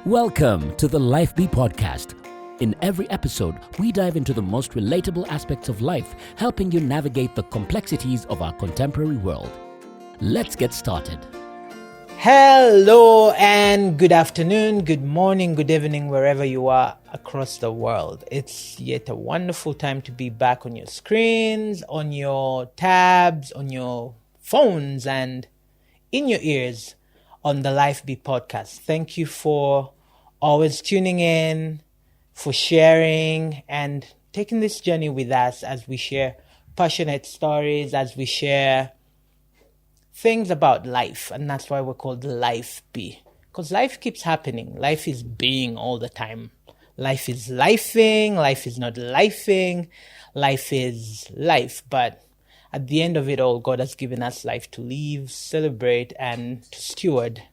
Welcome to the Life Be podcast. In every episode, we dive into the most relatable aspects of life, helping you navigate the complexities of our contemporary world. Let's get started. Hello and good afternoon, good morning, good evening, wherever you are across the world. It's yet a wonderful time to be back on your screens, on your tabs, on your phones, and in your ears on the Life Be podcast. Thank you for always tuning in, for sharing and taking this journey with us as we share passionate stories, as we share things about life. And that's why we're called Life Be, because life keeps happening. Life is being all the time. Life is lifing. Life is not lifing. Life is life. But at the end of it all, God has given us life to live, celebrate, and to steward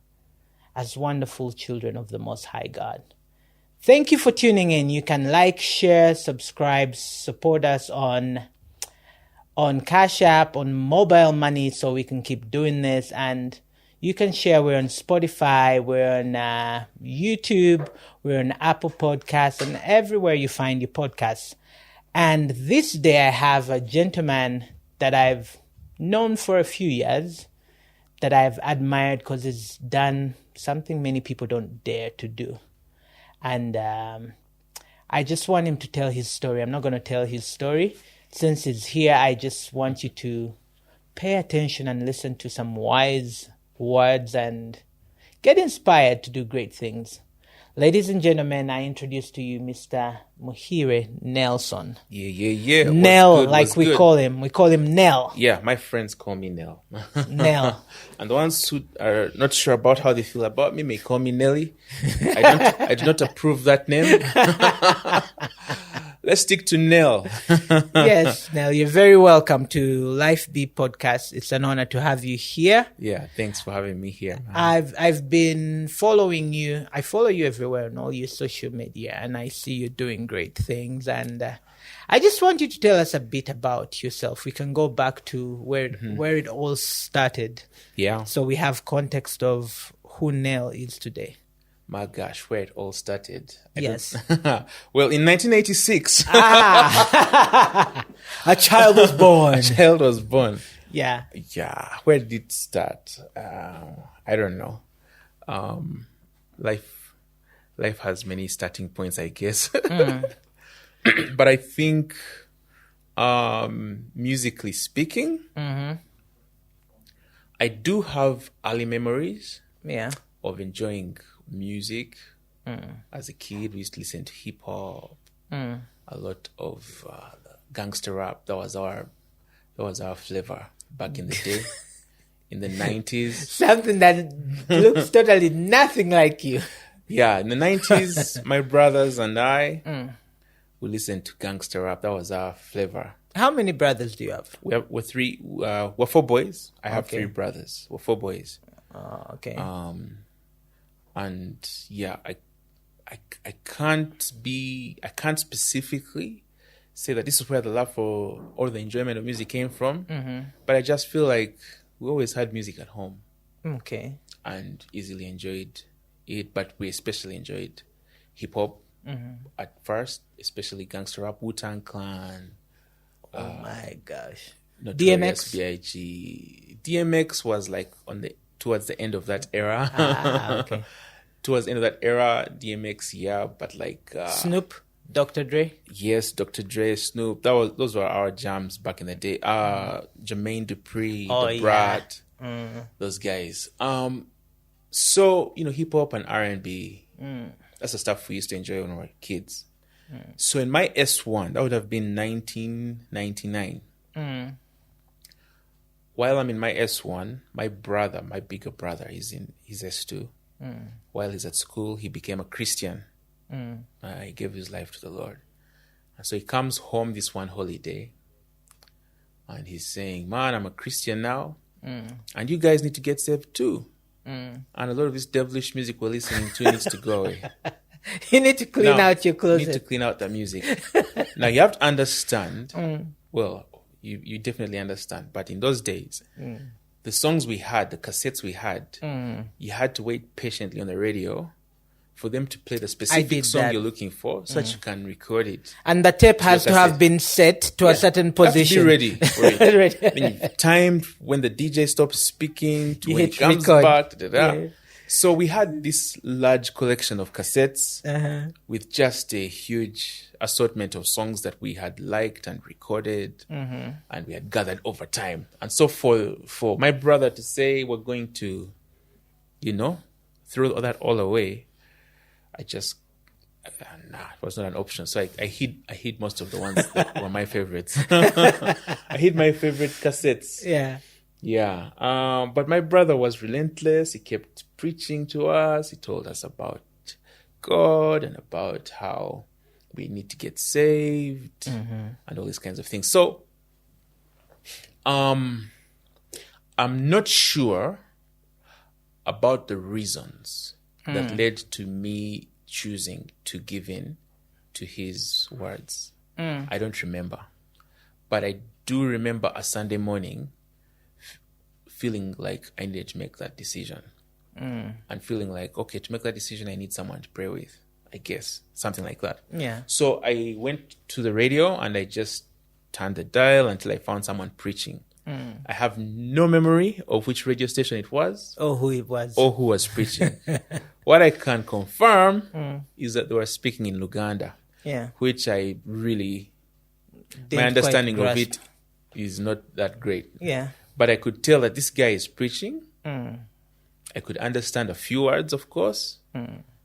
as wonderful children of the Most High God. Thank you for tuning in. You can like, share, subscribe, support us on Cash App, on mobile money, so we can keep doing this. And you can share. We're on Spotify, we're on YouTube, we're on Apple Podcasts, and everywhere you find your podcasts. And this day I have a gentleman that I've known for a few years, that I've admired because he's done something many people don't dare to do. And I just want him to tell his story. I'm not going to tell his story. Since he's here, I just want you to pay attention and listen to some wise words and get inspired to do great things. Ladies and gentlemen, I introduce to you Mr. Muhire Nelson. Yeah. Nell, like we call him. We call him Nell. Yeah, my friends call me Nell. Nell. And the ones who are not sure about how they feel about me may call me Nelly. I do not approve that name. Let's stick to Nell. Yes, Nell, you're very welcome to Life Be podcast. It's an honor to have you here. Yeah, thanks for having me here. I've been following you. I follow you everywhere on all your social media, and I see you doing great things. And I just want you to tell us a bit about yourself. We can go back to where it all started. Yeah. So we have context of who Nell is today. My gosh, where it all started. Yes. Well, in 1986, a child was born. a child was born. Yeah. Yeah. Where did it start? I don't know. Life has many starting points, I guess. But I think, musically speaking, I do have early memories of enjoying music. As a kid, we used to listen to hip hop, a lot of gangster rap. That was our flavor back in the day, in the 90s. Something that looks totally nothing like you. Yeah, in the 90s, my brothers and I we listened to gangster rap. That was our flavor. How many brothers do you have? We're three. We're four boys. I have Okay. three brothers. We're four boys. Okay. And yeah, I can't specifically say that this is where the love for or the enjoyment of music came from. But I just feel like we always had music at home Okay. and easily enjoyed it. But we especially enjoyed hip hop at first, especially gangster rap, Wu-Tang Clan. Oh my gosh. Notorious DMX? B.I.G. DMX was like towards the end of that era. Okay. Towards the end of that era, DMX, yeah, but like Snoop, Dr. Dre. yes, Dr. Dre, Snoop, those were our jams back in the day. Jermaine Dupri, Oh, the yeah. Brat, those guys. So hip hop and R&B, that's the stuff we used to enjoy when we were kids. So in my S1, that would have been 1999. While I'm in my S1, my bigger brother, is in his S2. While he's at school, he became a Christian. He gave his life to the Lord. And so he comes home this one holiday, and he's saying, man, I'm a Christian now, and you guys need to get saved too. And a lot of this devilish music we're listening to needs to go away. You need to clean out your You closet. need to clean out the music. Now, you have to understand, well, you definitely understand, but in those days, the songs we had, the cassettes we had, you had to wait patiently on the radio for them to play the specific did song that. you're looking for, so that you can record it. And the tape has to have cassette. been set to a certain You have to position. be ready for it. Ready. Then you've timed when the DJ stops speaking to You when hit he comes record. back. Yeah. So we had this large collection of cassettes with just a huge assortment of songs that we had liked and recorded, and we had gathered over time. And so for my brother to say we're going to, throw that all away, I just it was not an option. So I hid most of the ones that were my favorites. I hid my favorite cassettes. Yeah. But my brother was relentless. He kept preaching to us. He told us about God and about how we need to get saved and all these kinds of things. So, I'm not sure about the reasons that led to me choosing to give in to his words. I don't remember. But I do remember a Sunday morning feeling like I needed to make that decision. And feeling like, okay, to make that decision, I need someone to pray with, I guess. Something like that. Yeah. So I went to the radio and I just turned the dial until I found someone preaching. I have no memory of which radio station it was. Oh, who it was. Or who was preaching. What I can confirm is that they were speaking in Luganda. Yeah. Which I really, Didn't my understanding quite of grasp. it is not that great. Yeah. But I could tell that this guy is preaching. I could understand a few words, of course,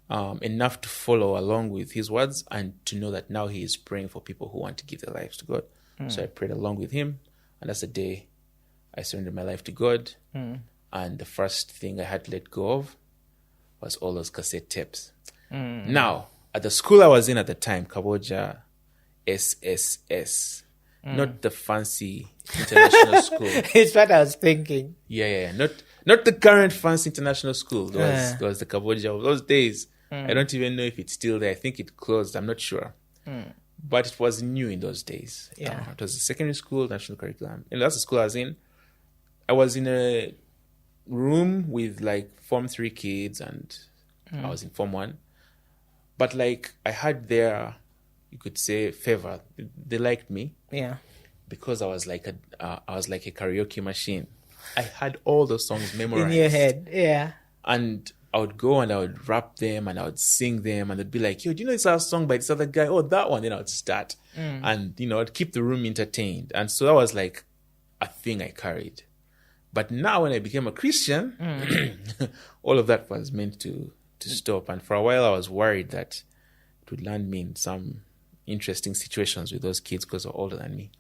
enough to follow along with his words and to know that now he is praying for people who want to give their lives to God. So I prayed along with him, and that's the day I surrendered my life to God. And the first thing I had to let go of was all those cassette tapes. Now, at the school I was in at the time, Kaboja SSS, not the fancy international school. It's what I was thinking. Yeah. Not the current fancy international school. There was the Cambodia of those days. I don't even know if it's still there. I think it closed. I'm not sure. But it was new in those days. Yeah. It was a secondary school, national curriculum. And that's the school I was in. I was in a room with like Form 3 kids and I was in Form 1. But like I had their, you could say, favor. They liked me. Yeah. Because I was like a karaoke machine. I had all those songs memorized. In your head. Yeah. And I would go and I would rap them and I would sing them and they'd be like, yo, do you know this other song by this other guy? Oh, that one. Then I would start. And, I'd keep the room entertained. And so that was like a thing I carried. But now when I became a Christian, all of that was meant to stop. And for a while I was worried that it would land me in some interesting situations with those kids because they're older than me.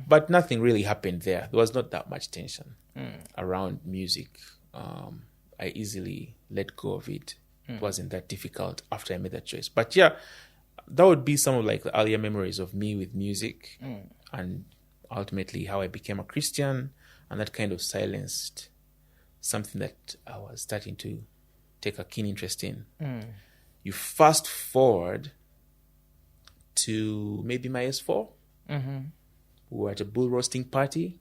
But nothing really happened there. There was not that much tension around music. I easily let go of it. It wasn't that difficult after I made that choice. But yeah, that would be some of like the earlier memories of me with music and ultimately how I became a Christian, and that kind of silenced something that I was starting to take a keen interest in. You fast forward to maybe my S4. We were at a bull roasting party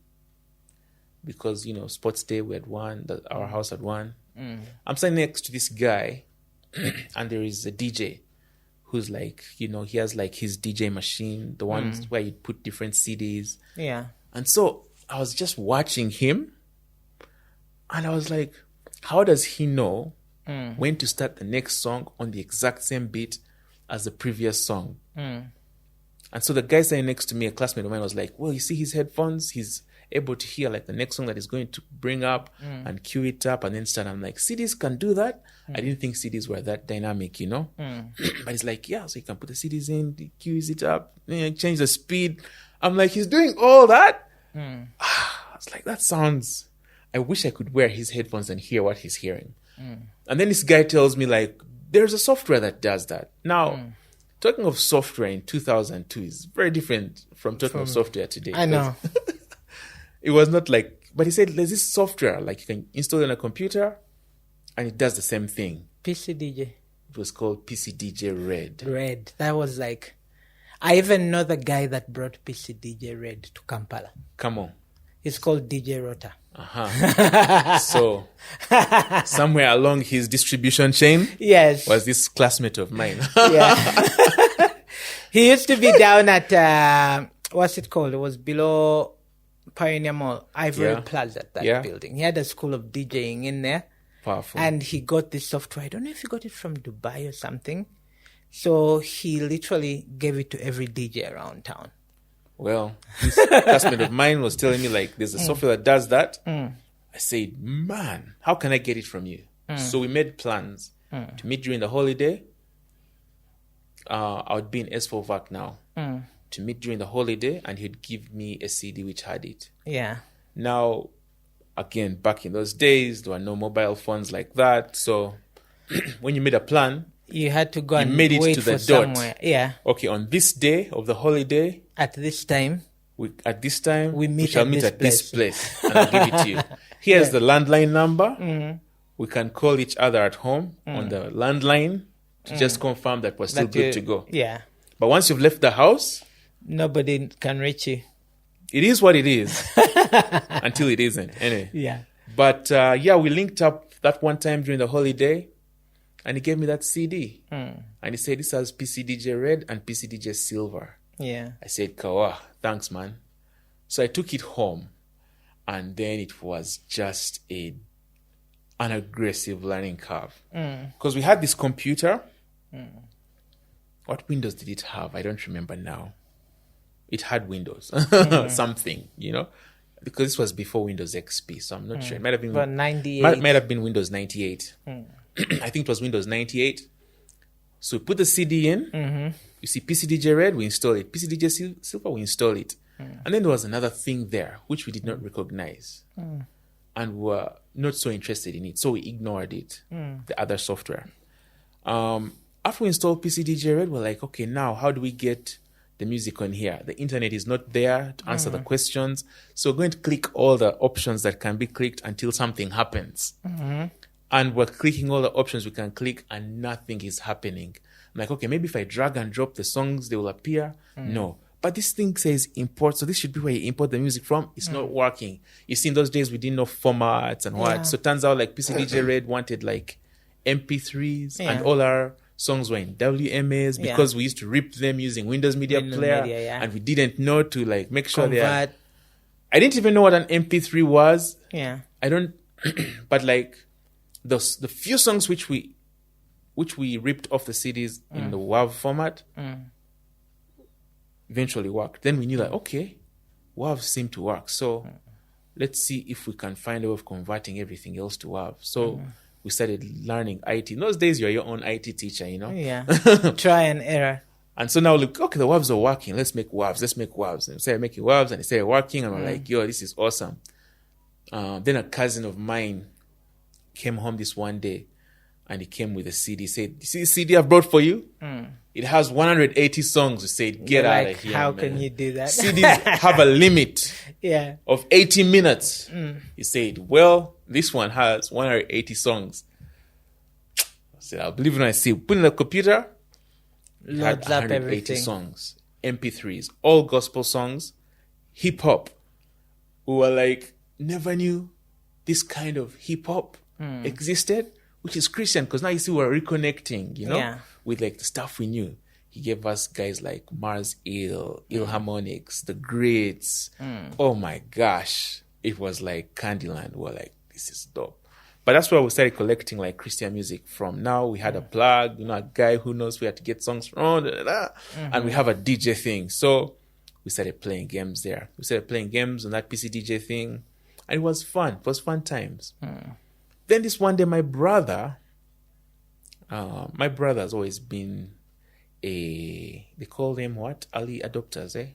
because, sports day we had won, our house had won. I'm standing next to this guy and there is a DJ who's like, he has like his DJ machine, the ones where you put different CDs. Yeah. And so I was just watching him and I was like, how does he know when to start the next song on the exact same beat as the previous song? And so the guy standing next to me, a classmate of mine, was like, well, you see his headphones? He's able to hear like the next song that he's going to bring up and cue it up and then start. I'm like, CDs can do that? I didn't think CDs were that dynamic, But he's like, yeah, so you can put the CDs in, he cues it up, change the speed. I'm like, he's doing all that? I was like, I wish I could wear his headphones and hear what he's hearing. And then this guy tells me like, there's a software that does that. Now, talking of software in 2002 is very different from talking of software today. I know. It was not like, but he said, there's this software, like you can install it on a computer and it does the same thing. PCDJ. It was called PCDJ Red. Red. That was like, I even know the guy that brought PCDJ Red to Kampala. Come on. It's called DJ Rota. So somewhere along his distribution chain Yes. was this classmate of mine. Yeah. He used to be down at, what's it called? It was below Pioneer Mall, Ivory Yeah. Plaza, that Yeah. building. He had a school of DJing in there. Powerful. And he got this software. I don't know if he got it from Dubai or something. So he literally gave it to every DJ around town. Well, this classmate of mine was telling me, like, there's a software that does that. I said, man, how can I get it from you? So we made plans to meet during the holiday. I would be in S4 VAC now. To meet during the holiday, and he'd give me a CD which had it. Yeah. Now, again, back in those days, there were no mobile phones like that. So when you made a plan, You had to go you and made it wait to for the dot. somewhere. Yeah. Okay, on this day of the holiday, At this time. at this time, We meet shall at meet this at this place, and I'll give it to you. Here's the landline number. We can call each other at home on the landline to just confirm that we're still That good you- to go. Yeah. But once you've left the house, Nobody can reach you. it is what it is until it isn't. Anyway. Yeah. But we linked up that one time during the holiday, and he gave me that CD. And he said, this has PCDJ Red and PCDJ Silver. Yeah. I said, Kawa, thanks, man. So I took it home, and then it was just an aggressive learning curve. Because we had this computer. What Windows did it have? I don't remember now. It had Windows, something, because this was before Windows XP, so I'm not sure. It might have been But 98. might have been Windows 98. I think it was Windows 98. So we put the CD in. You see PCDJ Red, we install it. PCDJ Silver, we install it. And then there was another thing there, which we did not recognize. And were not so interested in it. So we ignored it, the other software. After we installed PCDJ Red, we're like, okay, now how do we get the music on here? The internet is not there to answer the questions. So we're going to click all the options that can be clicked until something happens. And we're clicking all the options we can click and nothing is happening. I'm like, okay, maybe if I drag and drop the songs, they will appear. No. But this thing says import, so this should be where you import the music from. It's not working. You see, in those days, we didn't know formats and what. Yeah. So it turns out like PCDJ Red wanted like MP3s Yeah. and all our songs were in WMAs because we used to rip them using Windows Media Windows Player. Media, yeah. And we didn't know to like make sure they are. Convert. I didn't even know what an MP3 was. Yeah. I don't, but like the few songs which we ripped off the CDs in the WAV format eventually worked. Then we knew that, okay, WAV seemed to work. So let's see if we can find a way of converting everything else to WAV. So we started learning IT. In those days, you're your own IT teacher, Yeah. Try and error. And so now, look, okay, the WAVs are working. Let's make WAVs. And we started making WAVs and they started working. And we're like, yo, this is awesome. Then a cousin of mine came home this one day and he came with a CD. He said, you see the CD I've brought for you? It has 180 songs. We said, get You're out like, of here, how man. can you do that? CDs have a limit Yeah. of 80 minutes. He said, well, this one has 180 songs. I said, I'll believe when I see. Put in the computer, it had Loads up 180 everything. songs, MP3s, all gospel songs, hip hop. We were like, never knew this kind of hip hop existed, which is Christian, because now you see we're reconnecting, Yeah. with like the stuff we knew. He gave us guys like Mars Ill Harmonics, The Greats. Oh my gosh. It was like Candyland. We're like, this is dope. But that's where we started collecting like Christian music from. Now we had a plug, a guy who knows where to get songs from, and we have a DJ thing. So we started playing games there. We started playing games on that PC DJ thing. And it was fun. It was fun times. Then this one day, my brother has always been they call them what? Early adopters, eh?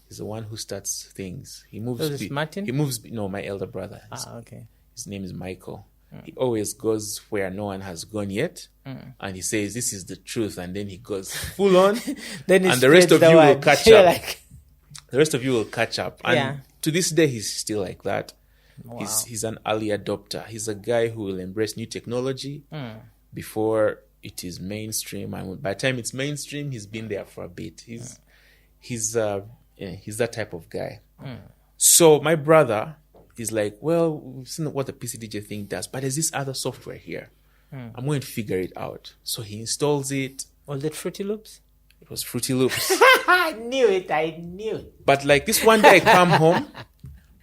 He's the one who starts things. He moves. So this Martin? No, my elder brother. Okay. His name is Michael. He always goes where no one has gone yet. And he says, this is the truth. And then he goes full on. Then he and the rest of spreads you the will word. catch You're up. like, The rest of you will catch up. And Yeah. to this day, he's still like that. Wow. He's an early adopter. He's a guy who will embrace new technology before it is mainstream. And by the time it's mainstream, he's been there for a bit. He's that type of guy. So my brother, he's like, well, we've seen what the PCDJ thing does, but there's this other software here. I'm going to figure it out. So he installs it. Was it Fruity Loops? It was Fruity Loops. I knew it. But like this one day I come home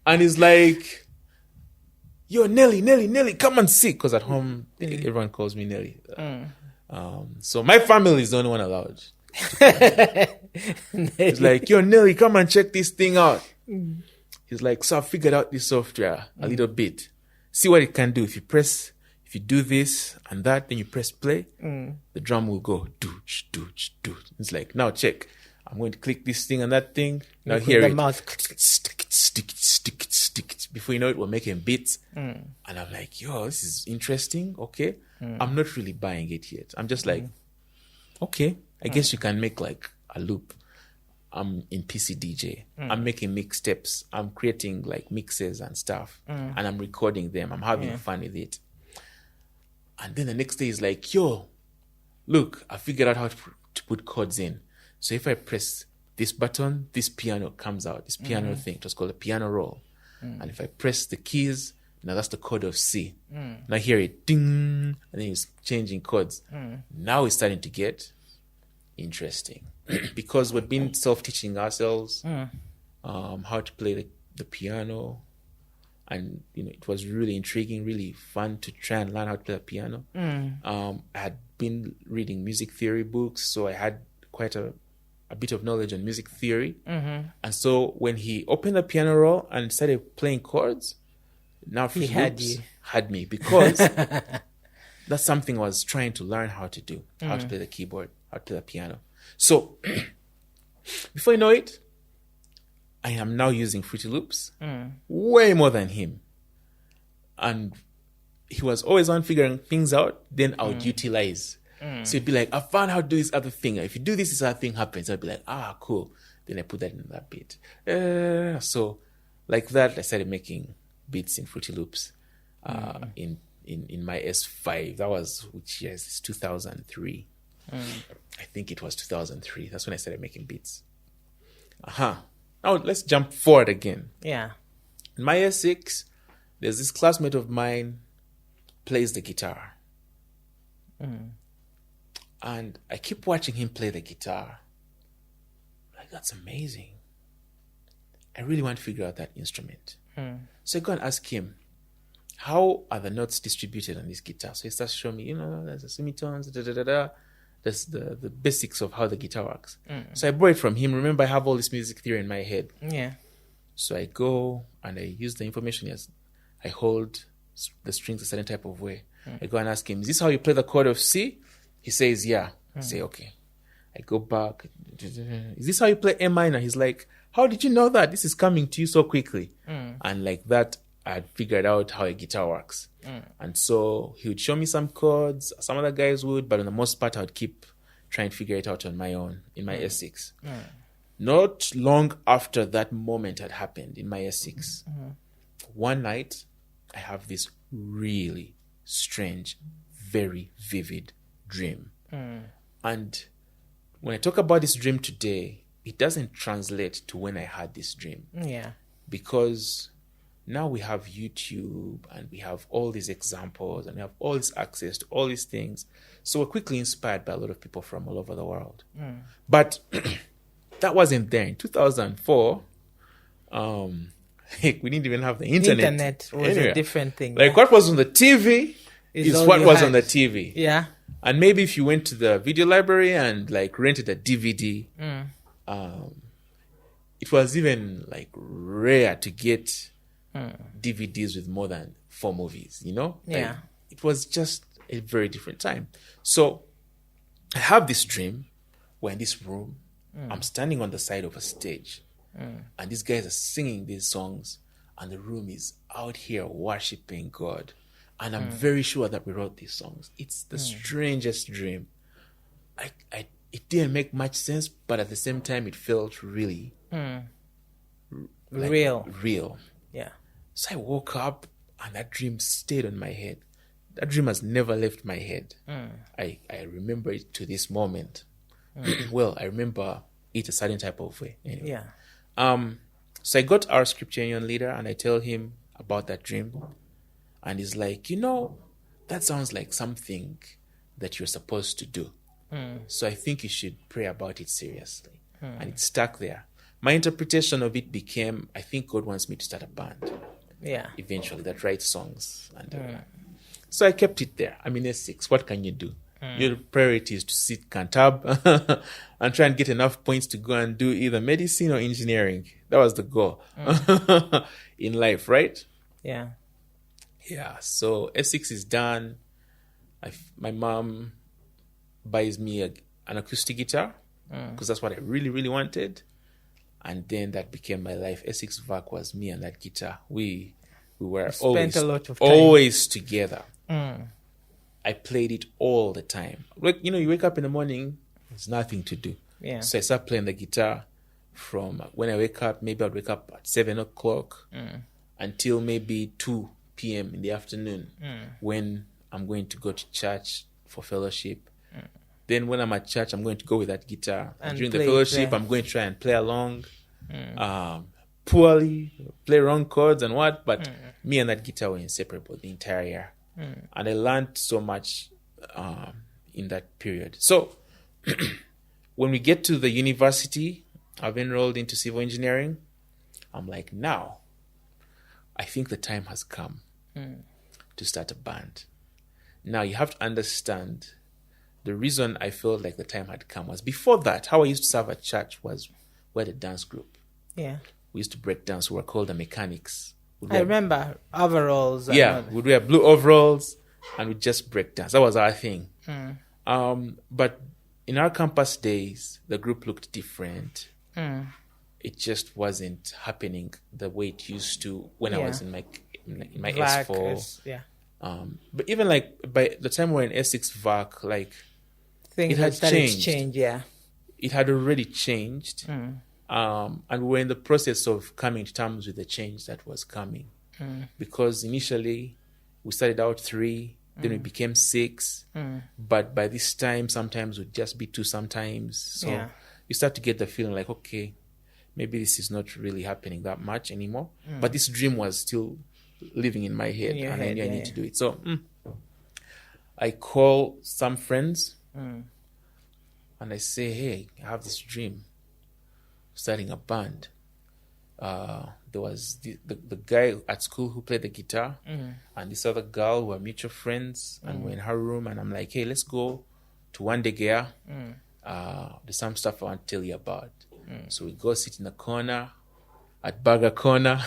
and he's like, yo, Nelly, come and see. Because at home, everyone calls me Nelly. So my family is the only one allowed. He's like, yo, Nelly, come and check this thing out. He's like, so I figured out this software a little bit. See what it can do. If you do this and that, then you press play, the drum will go dooch, dooch, dooch. It's like, now check. I'm going to click this thing and that thing. Now hear it. Stick it. Before you know it, we're making beats. And I'm like, yo, this is interesting. Okay. I'm not really buying it yet. I'm just like, okay, I guess you can make like a loop. I'm in PCDJ. I'm making mixtapes. I'm creating like mixes and stuff. And I'm recording them. I'm having fun with it. And then the next day he's like, yo, look, I figured out how to put chords in. So if I press this button, this piano comes out. This piano thing. It was called a piano roll. And if I press the keys, now that's the chord of C. Now hear it, ding, and then he's changing chords. Now it's starting to get interesting because we've been self-teaching ourselves how to play the piano. And, it was really intriguing, really fun to try and learn how to play the piano. I had been reading music theory books, so I had quite a bit of knowledge on music theory. And so when he opened the piano roll and started playing chords, now he had you. Had me because that's something I was trying to learn how to do, how to play the keyboard, how to play the piano. So before you know it, I am now using Fruity Loops way more than him. And he was always on figuring things out, then I would utilize. So he'd be like, I found how to do this other thing. If you do this other thing happens. I'd be like, cool. Then I put that in that beat. So like that, I started making beats in Fruity Loops in my S5. That was, which year is this? 2003. I think it was 2003. That's when I started making beats. Now let's jump forward again. Yeah. In my S6, there's this classmate of mine plays the guitar. And I keep watching him play the guitar. Like, that's amazing. I really want to figure out that instrument. So I go and ask him, how are the notes distributed on this guitar? So he starts showing me, there's the semitones, That's the basics of how the guitar works. So I borrow it from him. Remember, I have all this music theory in my head. Yeah. So I go and I use the information as I hold the strings a certain type of way. I go and ask him, is this how you play the chord of C? He says, yeah. I say, okay. I go back. Is this how you play A minor? He's like, how did you know that? This is coming to you so quickly. And like that, I had figured out how a guitar works. And so he would show me some chords. Some other guys would, but on the most part, I would keep trying to figure it out on my own in my S6. Not long after that moment had happened in my S6, one night, I have this really strange, very vivid dream. And when I talk about this dream today, it doesn't translate to when I had this dream. Yeah. Because now we have YouTube and we have all these examples and we have all this access to all these things. So we're quickly inspired by a lot of people from all over the world. But that wasn't there. In 2004, we didn't even have the internet. Internet was a different thing. Like what was on the TV is what was on the TV. Yeah. And maybe if you went to the video library and like rented a DVD, it was even like rare to get DVDs with more than 4 movies, Yeah. Like, it was just a very different time. So I have this dream where in this room, I'm standing on the side of a stage and these guys are singing these songs and the room is out here worshiping God. And I'm very sure that we wrote these songs. It's the strangest dream. It didn't make much sense, but at the same time, it felt really real. Yeah. So I woke up and that dream stayed on my head. That dream has never left my head. I remember it to this moment. Well, I remember it a certain type of way. Anyway. Yeah. So I got our scripture union leader and I tell him, about that dream. And he's like, that sounds like something that you're supposed to do. So I think you should pray about it seriously. And it stuck there. My interpretation of it became, I think God wants me to start a band. Yeah. Eventually, that writes songs. And so I kept it there. I'm in S6. What can you do? Your priority is to sit Cantab and try and get enough points to go and do either medicine or engineering. That was the goal in life, right? Yeah. Yeah. So S6 is done. My mom buys me an acoustic guitar because that's what I really, really wanted. And then that became my life. S6 VAC was me and that guitar. We were Spent a lot of time. always together. I played it all the time. Like, you wake up in the morning, there's nothing to do. Yeah. So I start playing the guitar from when I wake up. Maybe I'd wake up at 7 o'clock until maybe 2 p.m. in the afternoon when I'm going to go to church for fellowship. Then when I'm at church, I'm going to go with that guitar. And during the fellowship, I'm going to try and play along. Poorly, play wrong chords and what, but me and that guitar were inseparable the entire year. And I learned so much in that period. So when we get to the university, I've enrolled into civil engineering. I'm like, now, I think the time has come to start a band. Now, you have to understand the reason I felt like the time had come was before that, how I used to serve at church was we had a dance group. Yeah. We used to break dance. We were called the mechanics. I remember overalls. We'd wear blue overalls and we'd just break dance. That was our thing. But in our campus days, the group looked different. It just wasn't happening the way it used to when I was in my S4. But even like by the time we were in S6 VAC, like things had changed. It had already changed. And we were in the process of coming to terms with the change that was coming. Because initially we started out 3, then we became 6. But by this time, sometimes we'd just be 2 sometimes. So you start to get the feeling like, okay, maybe this is not really happening that much anymore. But this dream was still living in my head, and I knew I need to do it. So I call some friends and I say, hey, I have this dream, starting a band. There was the guy at school who played the guitar and this other girl who were mutual friends, and we're in her room, and I'm like, hey, let's go to Wandegea. There's some stuff I want to tell you about. So we go sit in the corner at Burger Corner.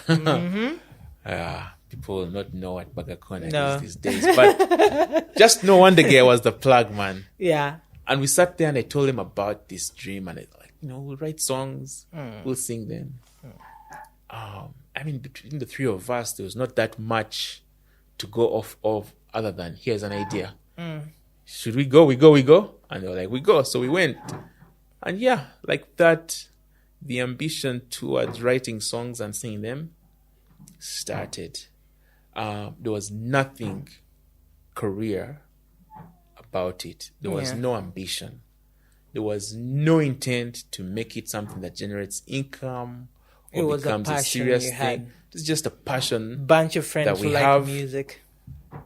People will not know what Burger Corner is these days, but just know Wandegea was the plug, man. Yeah. And we sat there and I told him about this dream, and I like, we'll write songs, we'll sing them. I mean, between the 3 of us, there was not that much to go off of other than here's an idea. Should we go? We go. And they were like, we go. So we went. And like that, the ambition towards writing songs and singing them started. There was nothing career about it. There was no ambition. There was no intent to make it something that generates income or becomes a serious thing. It's just a passion. Bunch of friends who like music.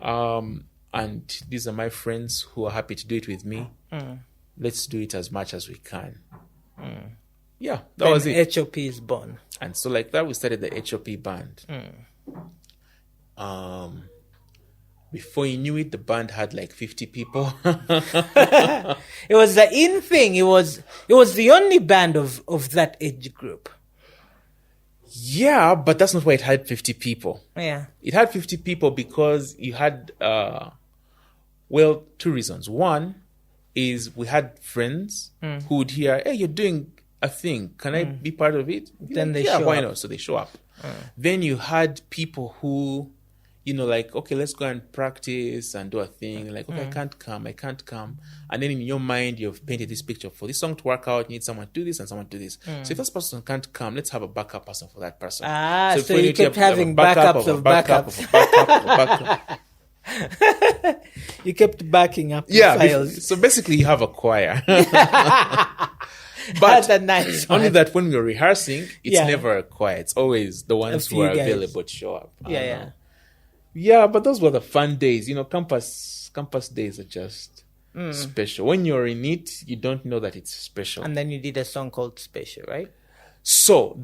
And these are my friends who are happy to do it with me. Let's do it as much as we can. Yeah, that was it. HOP is born. And so like that, we started the HOP band. Before you knew it, the band had like 50 people. It was the in thing. It was the only band of that age group. Yeah, but that's not why it had 50 people. Yeah. It had 50 people because you had, 2 reasons. One is we had friends who would hear, hey, you're doing a thing. Can I be part of it? Then they show why up. not? So they show up. Then you had people who, like, okay, let's go and practice and do a thing. Like, okay, I can't come. And then in your mind, you've painted this picture. For this song to work out, you need someone to do this and someone to do this. So if this person can't come, let's have a backup person for that person. So you kept having backups of backups. You kept backing up the files. So basically you have a choir. But That's a nice only one. that when we're rehearsing, it's Yeah. never a choir. It's always the ones who few are guys. available to show up. Yeah. Yeah, but those were the fun days. Campus days are just special. When you're in it, you don't know that it's special. And then you did a song called Special, right? So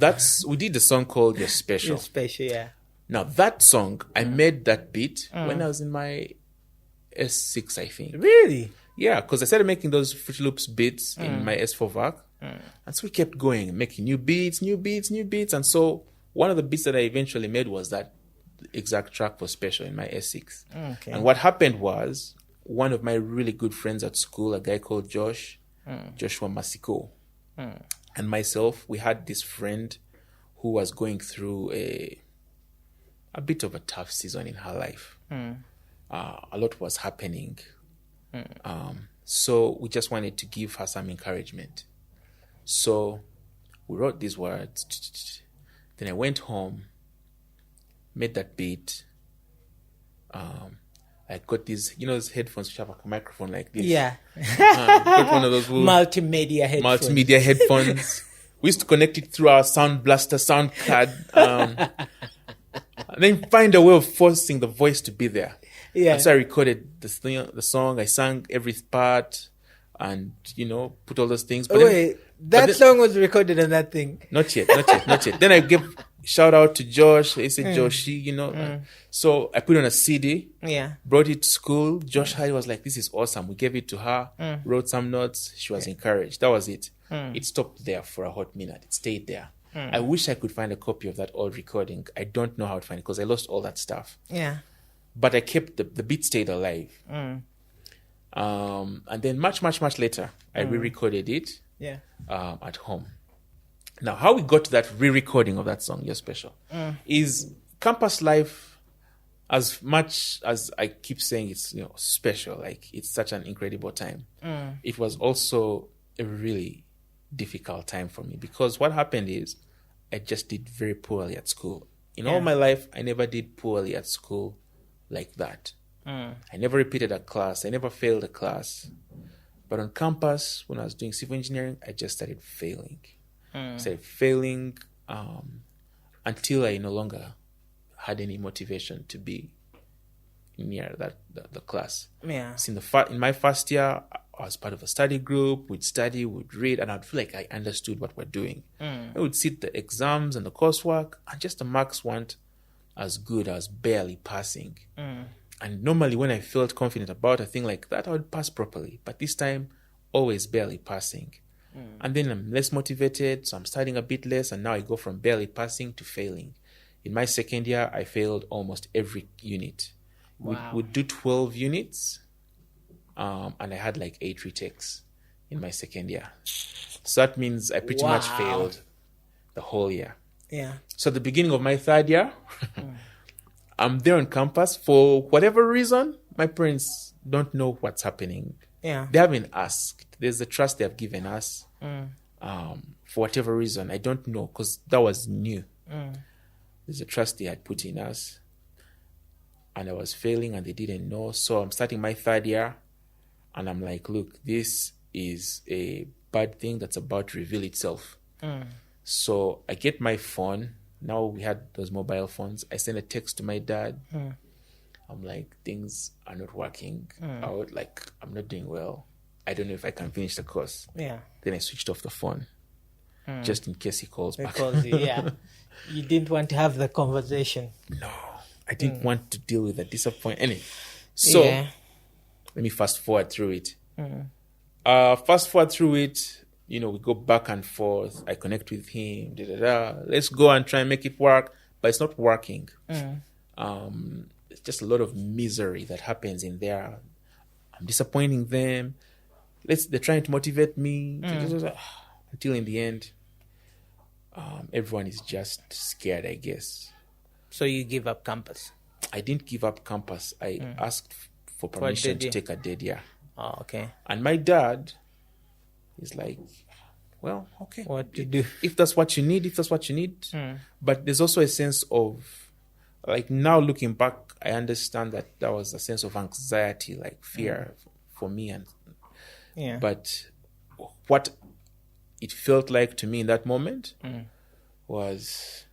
we did a song called You're Special. You're Special, yeah. Now that song, I made that beat when I was in my S6, I think. Really? Yeah, because I started making those Fruity Loops beats in my S4 VAC. And so we kept going, making new beats. And so one of the beats that I eventually made was that exact track for Special in my S6. Okay. And what happened was, one of my really good friends at school, a guy called Joshua Masiko, and myself, we had this friend who was going through a bit of a tough season in her life. A lot was happening. So we just wanted to give her some encouragement. So we wrote these words. Then I went home, made that beat. I got these, those headphones which have a microphone like this. Yeah. Got one of those Multimedia headphones. We used to connect it through our sound blaster, sound card, and then find a way of forcing the voice to be there. Yeah. And so I recorded the song. I sang every part, and put all those things. But that song was recorded on that thing. Not yet. Then I gave shout out to Josh. He said Joshi, So I put it on a CD. Yeah. Brought it to school. Josh Hardy was like, "This is awesome." We gave it to her. Wrote some notes. She was encouraged. That was it. It stopped there for a hot minute. It stayed there. I wish I could find a copy of that old recording. I don't know how to find it because I lost all that stuff. Yeah. But I kept the beat stayed alive. And then much later, I re-recorded it. Yeah. At home. Now, how we got to that re-recording of that song, You're Special, is campus life. As much as I keep saying it's special, like it's such an incredible time. It was also a really difficult time for me because what happened is I just did very poorly at school. In all my life, I never did poorly at school like that. I never repeated a class. I never failed a class. But on campus, when I was doing civil engineering, I just started failing. Until I no longer had any motivation to be near the class. Yeah. So in my first year, I was part of a study group. We'd study, we'd read, and I'd feel like I understood what we're doing. I would sit the exams and the coursework, and just the marks weren't as good as barely passing. And normally when I felt confident about a thing like that, I would pass properly. But this time, always barely passing. And then I'm less motivated, so I'm studying a bit less, and now I go from barely passing to failing. In my second year, I failed almost every unit. Wow. We'd do 12 units, and I had like 8 retakes in my second year. So that means I pretty much failed the whole year. Yeah. So at the beginning of my third year, I'm there on campus. For whatever reason, my parents don't know what's happening. Yeah. They haven't asked. There's the trust they have given us. For whatever reason, I don't know, because that was new. There's a trust they had put in us. And I was failing and they didn't know. So I'm starting my third year. And I'm like, look, this is a bad thing that's about to reveal itself. So I get my phone. Now we had those mobile phones. I send a text to my dad. I'm like, things are not working out. Like, I'm not doing well. I don't know if I can finish the course. Yeah. Then I switched off the phone just in case he calls back. Because, you didn't want to have the conversation. No, I didn't want to deal with the disappointment. Anyway, so let me fast forward through it. We go back and forth. I connect with him. Let's go and try and make it work. But it's not working. It's just a lot of misery that happens in there. I'm disappointing them. They're trying to motivate me. Until in the end, everyone is just scared, I guess. So you give up campus? I didn't give up campus. I asked for permission to take a dead year. Oh, okay. And my dad is like, well, okay. What to do? If that's what you need. But there's also a sense of, like, now looking back, I understand that was a sense of anxiety, like fear for me. But what it felt like to me in that moment was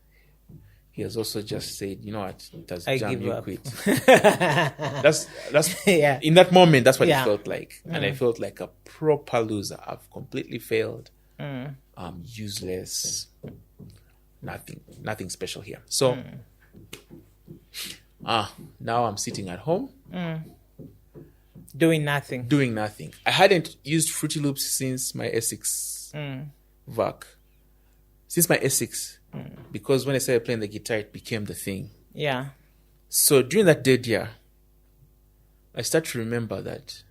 he has also just said, you know what, I Jam, give you up. quit. That's Yeah. in that moment, that's what Yeah. it felt like. And I felt like a proper loser. I've completely failed. I'm useless. Nothing special here. So now I'm sitting at home Doing nothing. doing nothing. I hadn't used Fruity Loops since my S6 VAC. Since my S6. Because when I started playing the guitar, it became the thing. Yeah. So during that dead year, I start to remember that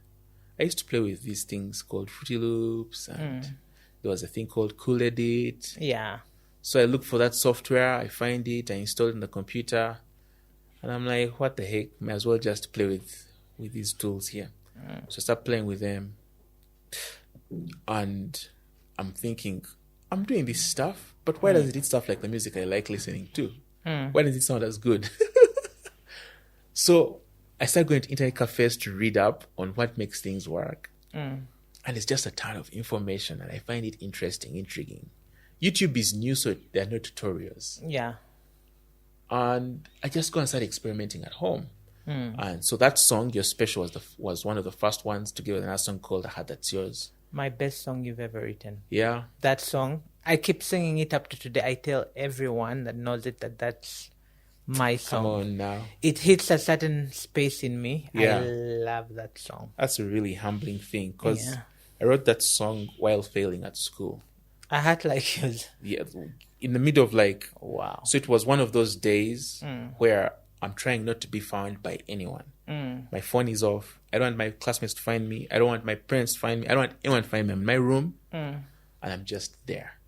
I used to play with these things called Fruity Loops, and there was a thing called Cool Edit. Yeah. So I look for that software, I find it, I install it on the computer, and I'm like, what the heck? May as well just play with these tools here. So I start playing with them, and I'm thinking, I'm doing this stuff, but why does it need stuff like the music I like listening to? Why does it sound as good? So I started going to internet cafes to read up on what makes things work. And it's just a ton of information, and I find it interesting, intriguing. YouTube is new, so there are no tutorials. Yeah. And I just go and start experimenting at home. And so that song, Your Special, was one of the first ones, together with another song called A Heart That's Yours. My best song you've ever written. Yeah. That song, I keep singing it up to today. I tell everyone that knows it that that's my song. Come on now. It hits a certain space in me. Yeah. I love that song. That's a really humbling thing, because Yeah. I wrote that song while failing at school. A heart like yours. Yeah, in the middle of Wow. so it was one of those days where I'm trying not to be found by anyone. My phone is off. I don't want my classmates to find me. I don't want my parents to find me. I don't want anyone to find me. I'm in my room, and I'm just there.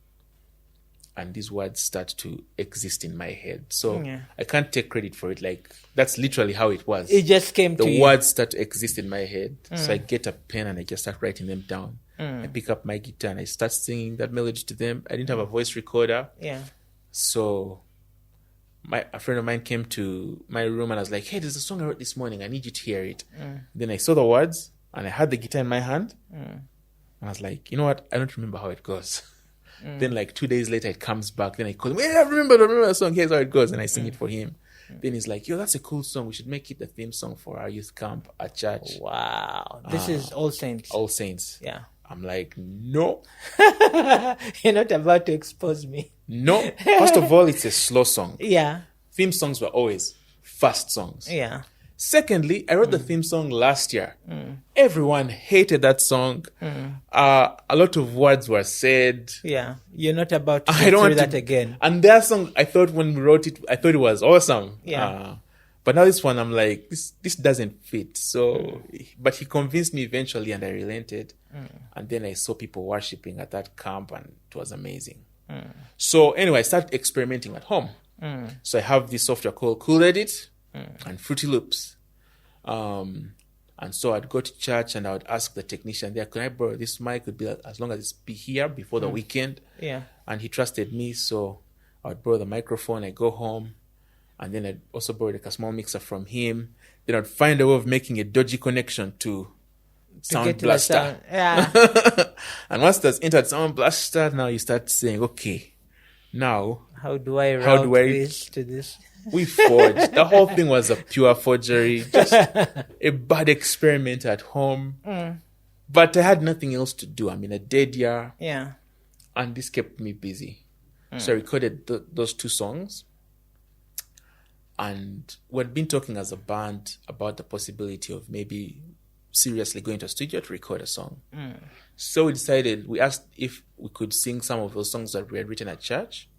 And these words start to exist in my head. So I can't take credit for it. Like, that's literally how it was. It just came to you. The words start to exist in my head. So I get a pen and I just start writing them down. I pick up my guitar and I start singing that melody to them. I didn't have a voice recorder. Yeah. So a friend of mine came to my room and I was like, hey, there's a song I wrote this morning. I need you to hear it. Then I saw the words and I had the guitar in my hand. And I was like, you know what? I don't remember how it goes. Then 2 days later, it comes back. Then I call him, hey, I remember the song. Here's how it goes. And I sing it for him. Then he's like, yo, that's a cool song. We should make it the theme song for our youth camp at church. Wow. This is All Saints. All Saints. Yeah. I'm like, no. You're not about to expose me. No. First of all, it's a slow song. Yeah. Theme songs were always fast songs. Yeah. Secondly, I wrote the theme song last year. Everyone hated that song. A lot of words were said. Yeah. You're not about to I don't go want through that to, again. And that song, I thought when we wrote it, I thought it was awesome. Yeah. But now this one, I'm like, this doesn't fit. So, but he convinced me eventually, and I relented. And then I saw people worshiping at that camp, and it was amazing. So anyway, I started experimenting at home. So I have this software called Cool Edit and Fruity Loops. And so I'd go to church and I would ask the technician there, can I borrow this mic? It would be as long as it's be here before the weekend. Yeah. And he trusted me, so I would borrow the microphone. I go home, and then I'd also borrow a small mixer from him. Then I'd find a way of making a dodgy connection to Sound get to the Blaster. sound. Yeah. And once that's entered Sound Blaster, now you start saying, okay, now How do I route this to this? we forged. The whole thing was a pure forgery, just a bad experiment at home. But I had nothing else to do. I'm in a dead year. Yeah. And this kept me busy. So I recorded those two songs. And we'd been talking as a band about the possibility of maybe seriously going to a studio to record a song. So we asked if we could sing some of those songs that we had written at church.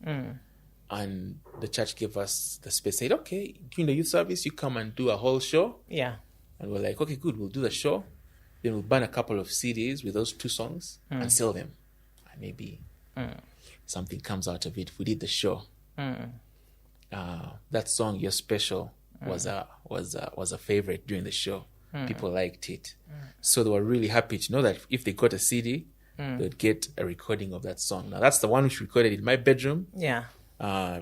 And the church gave us the space, said, okay, during the youth service, you come and do a whole show. Yeah. And we're like, okay, good, we'll do the show. Then we'll burn a couple of CDs with those two songs and sell them. And maybe something comes out of it. We did the show. That song, Your Special, was a favorite during the show. People liked it. So they were really happy to know that if they got a CD, they'd get a recording of that song. Now, that's the one which recorded in my bedroom. Yeah.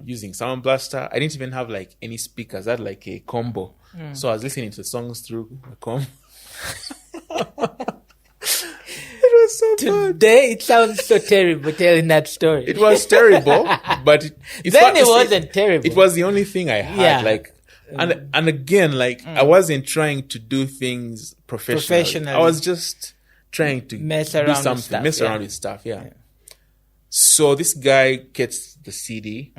Using Sound Blaster. I didn't even have any speakers. I had a combo. So I was listening to the songs through the combo. It was was so bad. Today, it sounds so terrible telling that story. It was terrible, but Then it wasn't terrible. It was the only thing I had. Yeah. Like, and again, like I wasn't trying to do things professionally. I was just trying to Mess do around with something, stuff, mess yeah. around with stuff. Yeah. So this guy gets the CD,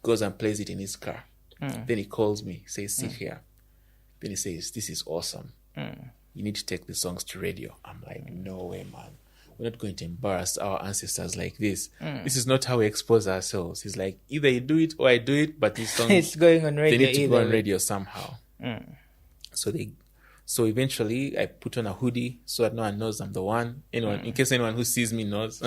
goes and plays it in his car. Then he calls me, says, "Sit here." Then he says, "This is awesome. You need to take the songs to radio." I'm like, "No way, man. We're not going to embarrass our ancestors like this. This is not how we expose ourselves." He's like, "Either you do it or I do it, but these songs, It's going on radio. they need to go either on way. radio somehow." So eventually I put on a hoodie so that no one knows I'm the one. In case anyone who sees me knows.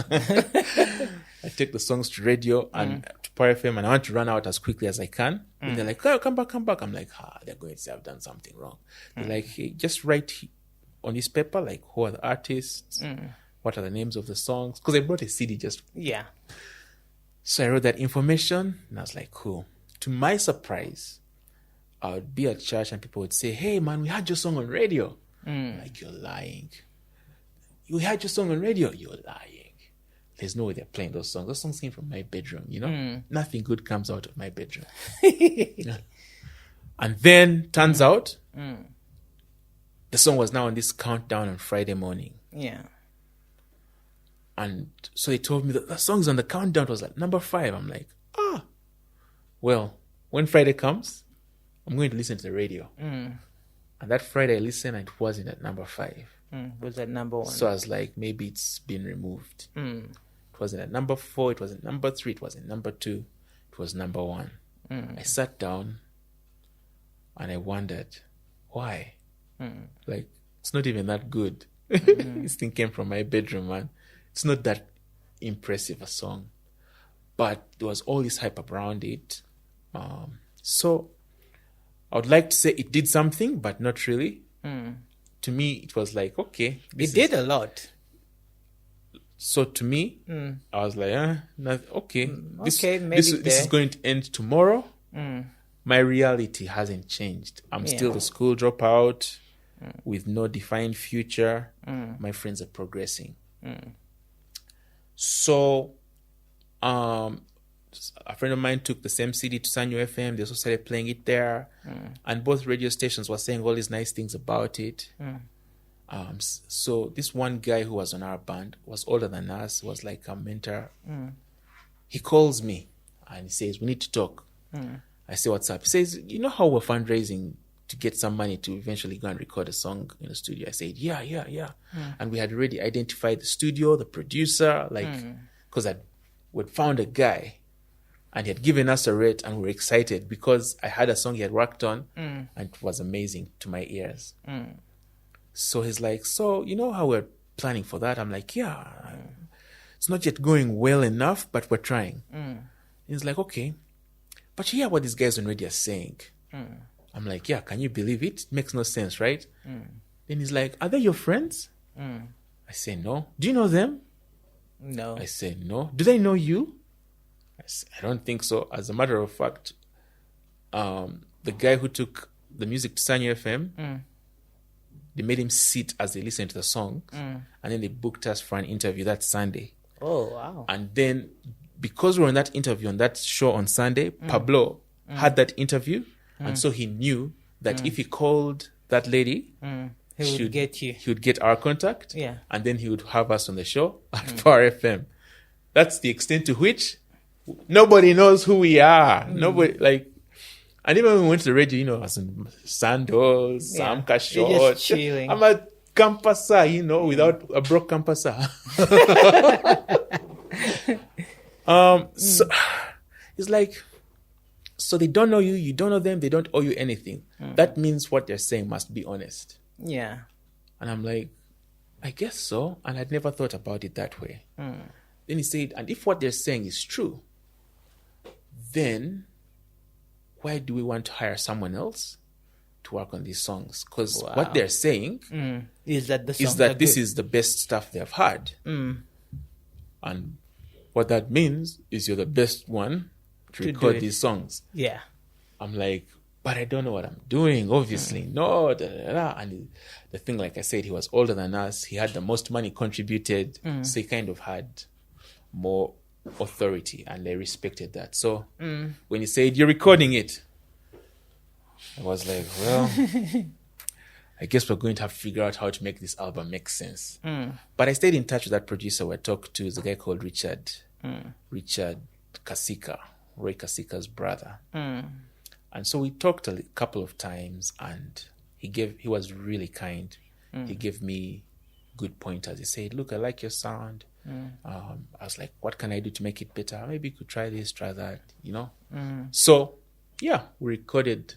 I take the songs to radio and to Power FM, and I want to run out as quickly as I can. And they're like, "Oh, come back. I'm like, they're going to say I've done something wrong. They're like, "Hey, just write on this paper, like, who are the artists? What are the names of the songs?" Because I brought a CD just. Yeah. So I wrote that information, and I was like, cool. To my surprise, I would be at church and people would say, "Hey, man, we heard your song on radio." I'm like, "You're lying. You heard your song on radio? You're lying. There's no way they're playing those songs. Those songs came from my bedroom, you know? Nothing good comes out of my bedroom." And then, turns out, the song was now on this countdown on Friday morning. Yeah. And so they told me that the song's on the countdown. It was like number 5. I'm like, well, when Friday comes, I'm going to listen to the radio. And that Friday I listened and it wasn't at number 5. Was that number 1? So I was like, maybe it's been removed. It wasn't at number 4. It wasn't number 3. It wasn't number 2. It was number 1. I sat down and I wondered, why? Like, it's not even that good. This thing came from my bedroom, man. It's not that impressive a song. But there was all this hype around it. So I would like to say it did something, but not really. To me, it was like, okay. It did a lot. So to me, I was like, okay. Maybe this is going to end tomorrow. My reality hasn't changed. I'm still a school dropout with no defined future. My friends are progressing. So a friend of mine took the same CD to Sanyo FM. They also started playing it there. And both radio stations were saying all these nice things about it. So this one guy who was on our band was older than us, was like a mentor. He calls me and he says, "We need to talk." I say, "What's up?" He says, "You know how we're fundraising to get some money to eventually go and record a song in the studio?" I said, yeah. And we had already identified the studio, the producer, like, because we'd found a guy and he had given us a rate and we were excited because I had a song he had worked on and it was amazing to my ears. So he's like, "So, you know how we're planning for that?" I'm like, "Yeah, it's not yet going well enough, but we're trying." He's like, "Okay, but you hear what these guys on radio are saying." I'm like, "Yeah, can you believe it? It makes no sense, right?" Then he's like, "Are they your friends?" I say, "No." "Do you know them?" No. I say, "No." "Do they know you?" I say, "I don't think so." As a matter of fact, the guy who took the music to Sanyo FM, they made him sit as they listened to the song, and then they booked us for an interview that Sunday. Oh, wow. And then, because we were on that interview on that show on Sunday, Pablo had that interview, and so he knew that if he called that lady, He would get you. He would get our contact, Yeah. and then he would have us on the show at Power FM. That's the extent to which nobody knows who we are. Nobody, like, and even when we went to the radio, you know, I was in Sandos, Sami-K You're just chilling. I'm a campasa, you know, without a broke campasa. So it's like, so they don't know you, you don't know them, they don't owe you anything. That means what they're saying must be honest. Yeah. And I'm like, I guess so. And I'd never thought about it that way. Then he said, and if what they're saying is true, then why do we want to hire someone else to work on these songs? Because what they're saying Is that the is songs that are this good? is the best stuff they've had. And what that means is you're the best one to do record it. these songs. Yeah. I'm like, but I don't know what I'm doing. Obviously, no. Da, da, da. And the thing, like I said, he was older than us. He had the most money contributed. So he kind of had more authority, and I respected that. So when he said, "You're recording it," I was like, well, I guess we're going to have to figure out how to make this album make sense. But I stayed in touch with that producer. I talked to is a guy called Richard Kasika, Roy Kasika's brother. And so we talked a couple of times, and he was really kind. He gave me good pointers. He said, "Look, I like your sound." I was like, "What can I do to make it better? Maybe you could try this, try that, you know?" So, yeah, we recorded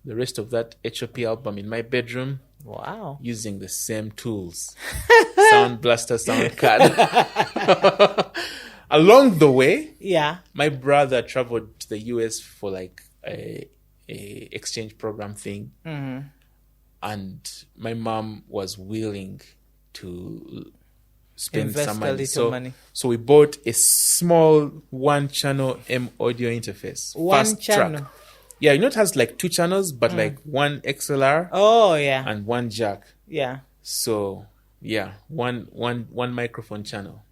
the rest of that HOP album in my bedroom. Wow. Using the same tools. Sound Blaster, Sound Card. Along the way, my brother traveled to the US for like a exchange program thing. And my mom was willing to spend Invest some a money. little money. So we bought a small 1-channel M audio interface. One channel. Track. Yeah, you know it has like 2 channels, but like 1 XLR and 1 jack. Yeah. So yeah, one microphone channel.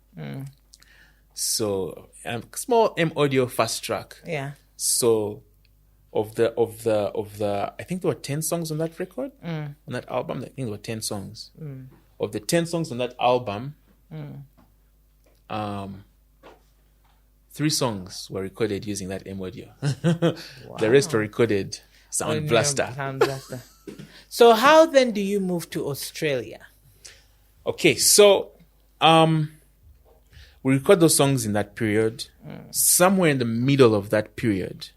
So small M audio fast track. Yeah. So of the I think there were 10 songs on that record, on that album. I think there were 10 songs. Of the 10 songs on that album, 3 songs were recorded using that M audio. The rest were recorded Sound Blaster. Sound Blaster. So how then do you move to Australia? Okay, so we record those songs in that period. Somewhere in the middle of that period,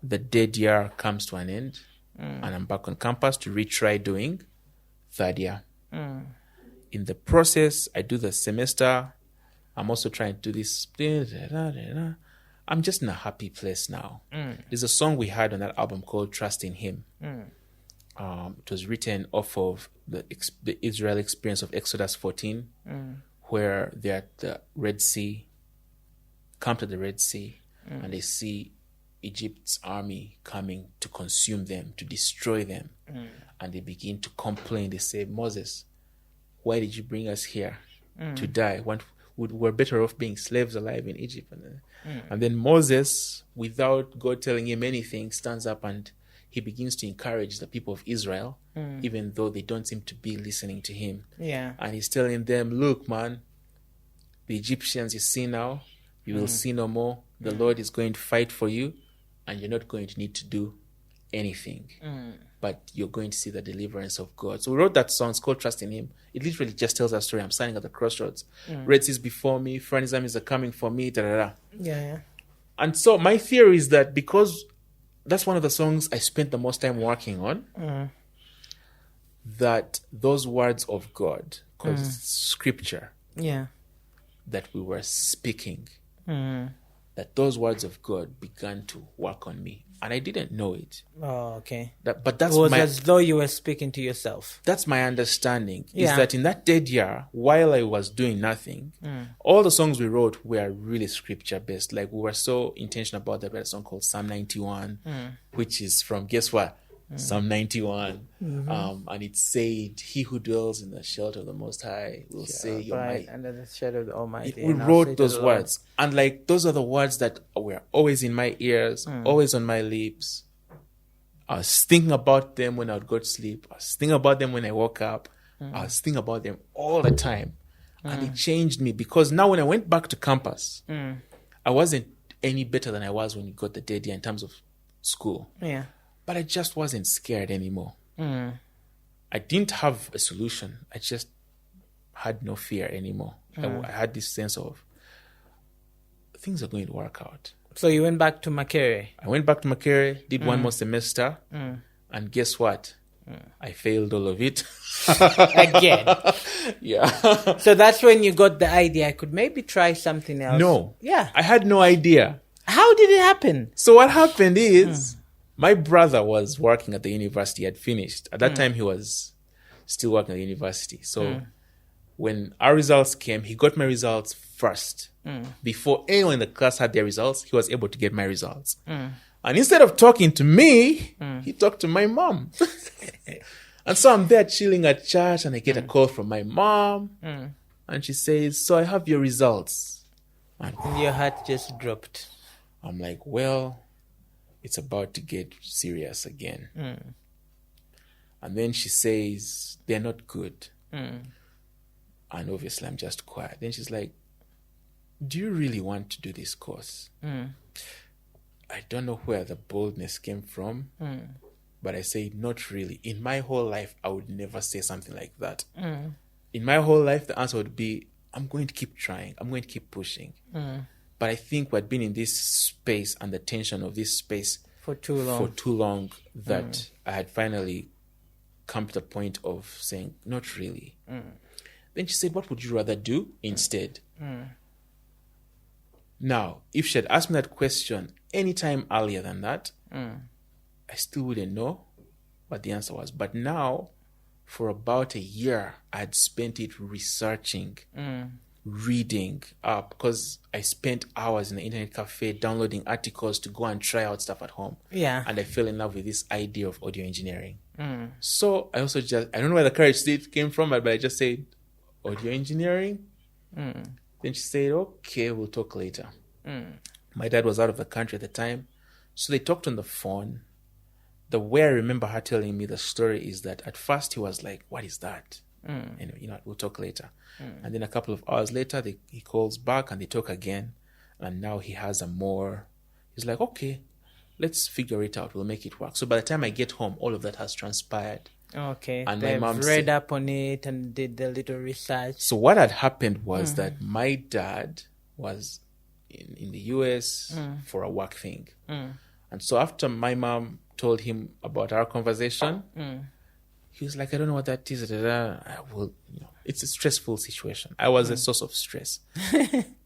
the dead year comes to an end, and I'm back on campus to retry doing third year. In the process, I do the semester. I'm also trying to do this. I'm just in a happy place now. There's a song we had on that album called Trust in Him. It was written off of the Israel experience of Exodus 14, where they're at the Red Sea, come to the Red Sea, and they see Egypt's army coming to consume them, to destroy them. And they begin to complain. They say, "Moses, why did you bring us here to die? We're better off being slaves alive in Egypt." And then Moses, without God telling him anything, stands up and he begins to encourage the people of Israel, even though they don't seem to be listening to him. Yeah. And he's telling them, "Look, man, the Egyptians you see now, you will see no more. The Lord is going to fight for you, and you're not going to need to do anything. But you're going to see the deliverance of God." So we wrote that song. It's called Trust in Him. It literally just tells our story. I'm standing at the crossroads. Red Sea is before me. Friendism is coming for me. Da, da, da. Yeah. And so my theory is that because that's one of the songs I spent the most time working on, that those words of God, because scripture, that we were speaking, that those words of God began to work on me. And I didn't know it. Oh, okay. But that's it was as though you were speaking to yourself. That's my understanding. Is that in that dead year, while I was doing nothing, all the songs we wrote were really scripture based. Like we were so intentional about that. We had a song called Psalm 91, which is from, guess what? Psalm 91. And it said, "He who dwells in the shelter of the Most High will say, You're mighty." Under the shadow of the Almighty. We wrote those words. And like, those are the words that were always in my ears, always on my lips. I was thinking about them when I would go to sleep. I was thinking about them when I woke up. I was thinking about them all the time. And it changed me because now when I went back to campus, I wasn't any better than I was when we got the dead year in terms of school. Yeah. But I just wasn't scared anymore. I didn't have a solution. I just had no fear anymore. I had this sense of things are going to work out. So you went back to Makerere? I went back to Makerere, did one more semester, and guess what? I failed all of it. Again? Yeah. So that's when you got the idea, I could maybe try something else. No. Yeah. I had no idea. How did it happen? So what happened is my brother was working at the university. He had finished. At that time, he was still working at the university. So when our results came, he got my results first. Before anyone in the class had their results, he was able to get my results. And instead of talking to me, he talked to my mom. And so I'm there chilling at church and I get a call from my mom. And she says, so I have your results. And Your heart just dropped. I'm like, well, it's about to get serious again. And then she says, they're not good. And obviously I'm just quiet. Then she's like, do you really want to do this course? I don't know where the boldness came from, but I say, not really. In my whole life, I would never say something like that. In my whole life, the answer would be, I'm going to keep trying. I'm going to keep pushing. But I think we'd been in this space and the tension of this space For too long. that I had finally come to the point of saying, not really. Then she said, what would you rather do instead? Now, if she had asked me that question any time earlier than that, I still wouldn't know what the answer was. But now, for about a year, I had spent it researching, reading up, because I spent hours in the internet cafe downloading articles to go and try out stuff at home. Yeah. And I fell in love with this idea of audio engineering. So I also I don't know where the courage came from, but I just said, audio engineering? Then she said, okay, we'll talk later. My dad was out of the country at the time. So they talked on the phone. The way I remember her telling me the story is that at first he was like, what is that? Anyway, we'll talk later. And then a couple of hours later, he calls back and they talk again. And now he has he's like, okay, let's figure it out. We'll make it work. So by the time I get home, all of that has transpired. Okay. And They've my mom read up on it and did the little research. So what had happened was that my dad was in the US for a work thing. And so after my mom told him about our conversation, he was like, I don't know what that is. Well, it's a stressful situation. I was a source of stress.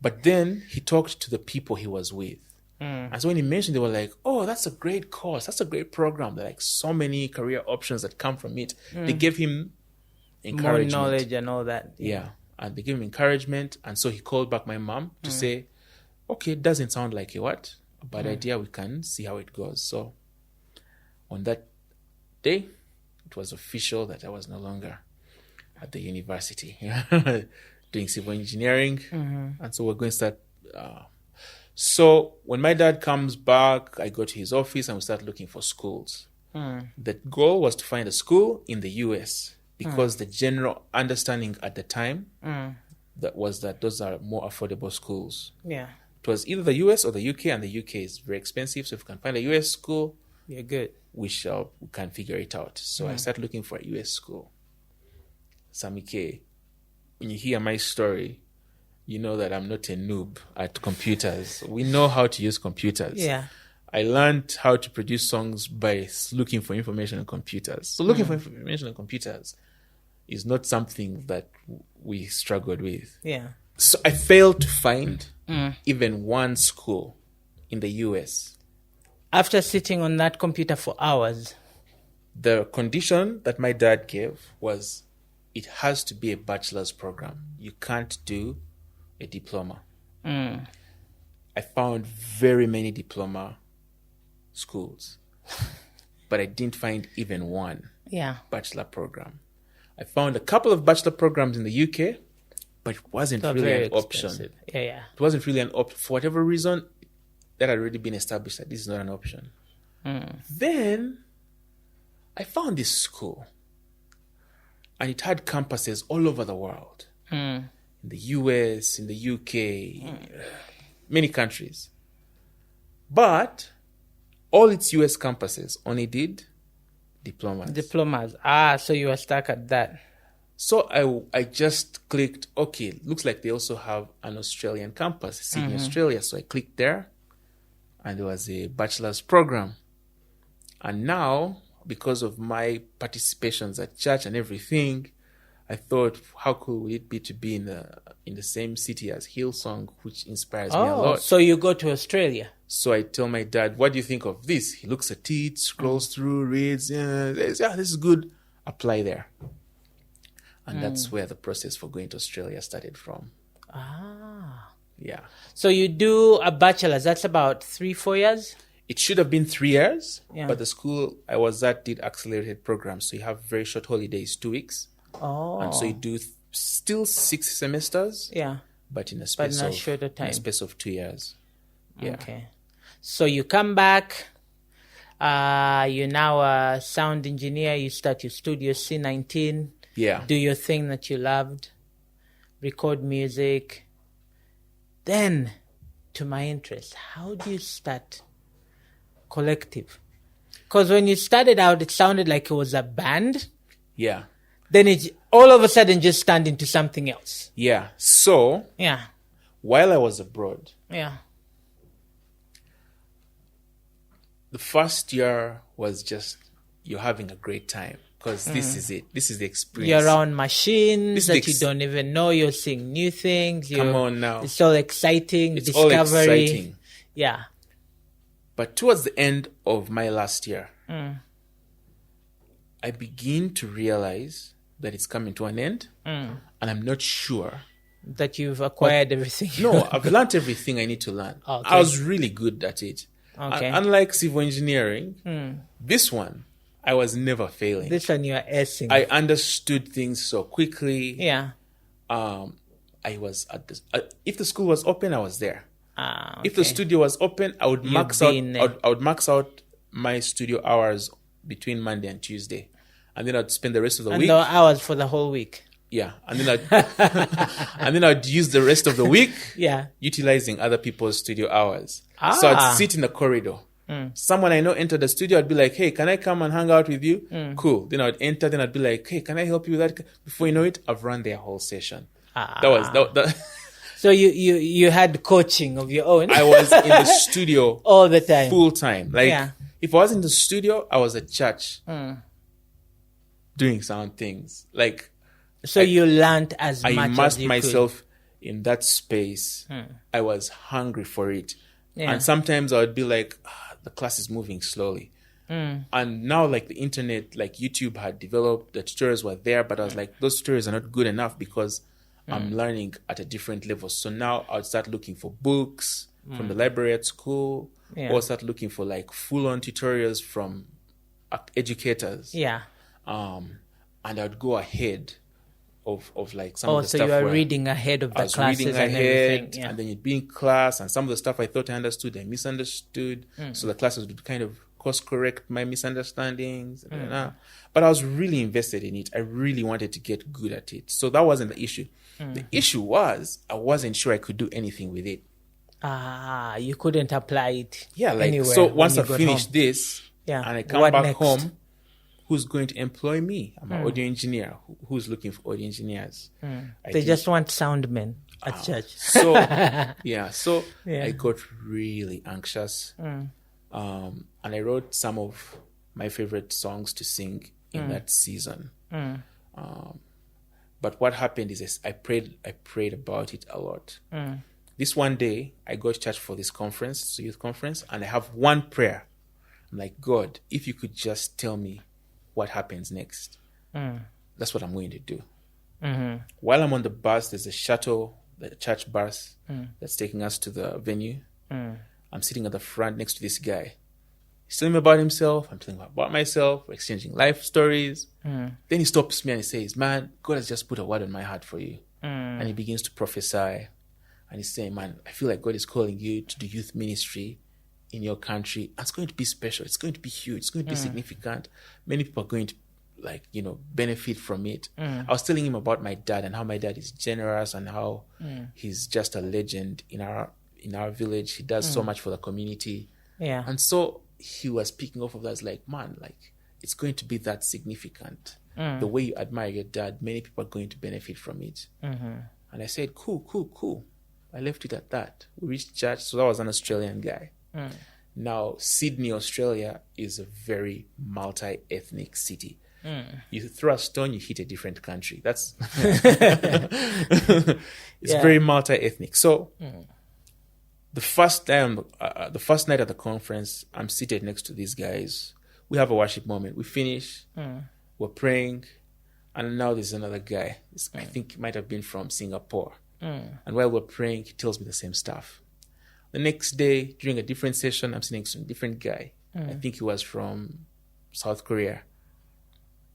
But then he talked to the people he was with. And so when he mentioned, they were like, oh, that's a great course. That's a great program. There are like so many career options that come from it. They gave him encouragement. More knowledge and all that. Yeah. And they gave him encouragement. And so he called back my mom to say, okay, it doesn't sound like a bad idea. We can see how it goes. So on that day, it was official that I was no longer at the university doing civil engineering. And so we're going to start. So when my dad comes back, I go to his office and we start looking for schools. The goal was to find a school in the US because the general understanding at the time that was that those are more affordable schools. Yeah. It was either the US or the UK, and the UK is very expensive. So if we can find a US school, You're good. we can figure it out. So I started looking for a US school. Sami-K, when you hear my story, you know that I'm not a noob at computers. We know how to use computers. Yeah. I learned how to produce songs by looking for information on computers. So looking for information on computers is not something that we struggled with. Yeah. So I failed to find even one school in the US. After sitting on that computer for hours. The condition that my dad gave was it has to be a bachelor's program. You can't do a diploma. I found very many diploma schools, but I didn't find even one bachelor program. I found a couple of bachelor programs in the UK, but it wasn't really an option. Yeah. It wasn't really an option. For whatever reason, that had already been established that this is not an option. Then I found this school, and it had campuses all over the world. In the US, in the UK, many countries. But all its US campuses only did diplomas. So you were stuck at that. So I just clicked, okay, looks like they also have an Australian campus, Sydney, Australia. So I clicked there, and there was a bachelor's program. And now, because of my participations at church and everything, I thought, how cool would it be to be in the same city as Hillsong, which inspires me a lot. So you go to Australia. So I tell my dad, what do you think of this? He looks at it, scrolls through, reads, says, yeah, this is good. Apply there. And that's where the process for going to Australia started from. Yeah. So you do a bachelor's. That's about 3-4 years? it should have been 3 years, Yeah. but the school I was at did accelerated programs. So you have very short holidays, 2 weeks. Oh. And so you do still 6 semesters, Yeah. but in a space in a of shorter time. In a space of 2 years. Yeah. Okay. So you come back. You're now a sound engineer. You start your studio C19. Yeah. Do your thing that you loved. Record music. Then, to my interest, how do you start Collective? Because when you started out, it sounded like it was a band. Yeah. Then it all of a sudden just turned into something else. Yeah. So Yeah. while I was abroad, Yeah. the first year was just you're having a great time because this is it. This is the experience. You're around machines This is that the you don't even know. You're seeing new things. Come on now. It's all exciting. It's all discovery. exciting. Yeah. But towards the end of my last year, I begin to realize that it's coming to an end, and I'm not sure. That you've acquired everything. No, I've learned everything I need to learn. Okay. I was really good at it. Okay. Unlike civil engineering, this one, I was never failing. This one you're acing. I understood things so quickly. Yeah. I was at this. If the school was open, I was there. Okay. If the studio was open, I would max out. been there. I would max out my studio hours between Monday and Tuesday, and then I'd spend the rest of the and week. the hours for the whole week. Yeah, and then I'd use the rest of the week Yeah. utilizing other people's studio hours. So I'd sit in the corridor. Someone I know entered the studio. I'd be like, "Hey, can I come and hang out with you?" Cool. Then I'd enter. Then I'd be like, "Hey, can I help you with that?" Before you know it, I've run their whole session. That. So you had coaching of your own. I was in the studio all the time. full time. Like Yeah. if I was in the studio, I was at church doing sound things. Like So you learned as I much as immersed you myself in that space. I was hungry for it. Yeah. And sometimes I would be like, the class is moving slowly. And now like the internet, like YouTube had developed, the tutorials were there, but I was like, those tutorials are not good enough because I'm learning at a different level. So now I would start looking for books from the library at school, Yeah. or start looking for like full-on tutorials from educators. Yeah. And I'd go ahead of like some Oh, of the so stuff you are where reading ahead of I the was classes reading and ahead, everything. Yeah. and then you'd be in class, and some of the stuff I thought I understood, I misunderstood. So the classes would kind of course correct my misunderstandings. But I was really invested in it. I really wanted to get good at it. So that wasn't the issue. The issue was I wasn't sure I could do anything with it. You couldn't apply it. Yeah, like anywhere so when once you I got finish home. this, Yeah. and I come What back next? home, who's going to employ me? I'm an audio engineer. Who's looking for audio engineers? They just want sound men at church. So yeah, so Yeah. I got really anxious, and I wrote some of my favorite songs to sing in that season. But what happened is I prayed about it a lot. This one day, I go to church for this conference, youth conference, and I have one prayer. I'm like, God, if you could just tell me what happens next, that's what I'm going to do. While I'm on the bus, there's a shuttle, the church bus that's taking us to the venue. I'm sitting at the front next to this guy. He's telling me about himself. I'm telling him about myself. We're exchanging life stories. Then he stops me and he says, man, God has just put a word on my heart for you. And he begins to prophesy. And he's saying, man, I feel like God is calling you to do youth ministry in your country. And it's going to be special. It's going to be huge. It's going to be significant. Many people are going to benefit from it. I was telling him about my dad and how my dad is generous and how he's just a legend in our village. He does so much for the community. Yeah. And so he was picking off of that. It's like, man, like it's going to be that significant. The way you admire your dad, many people are going to benefit from it. And I said, cool. I left it at that. We reached church. So that was an Australian guy. Now, Sydney, Australia is a very multi-ethnic city. You throw a stone, you hit a different country. That's it's very multi-ethnic. So the first night at the conference, I'm seated next to these guys. We have a worship moment. We finish. We're praying, and now there's another guy. I think he might have been from Singapore. And while we're praying, he tells me the same stuff. The next day, during a different session, I'm sitting next to a different guy. I think he was from South Korea.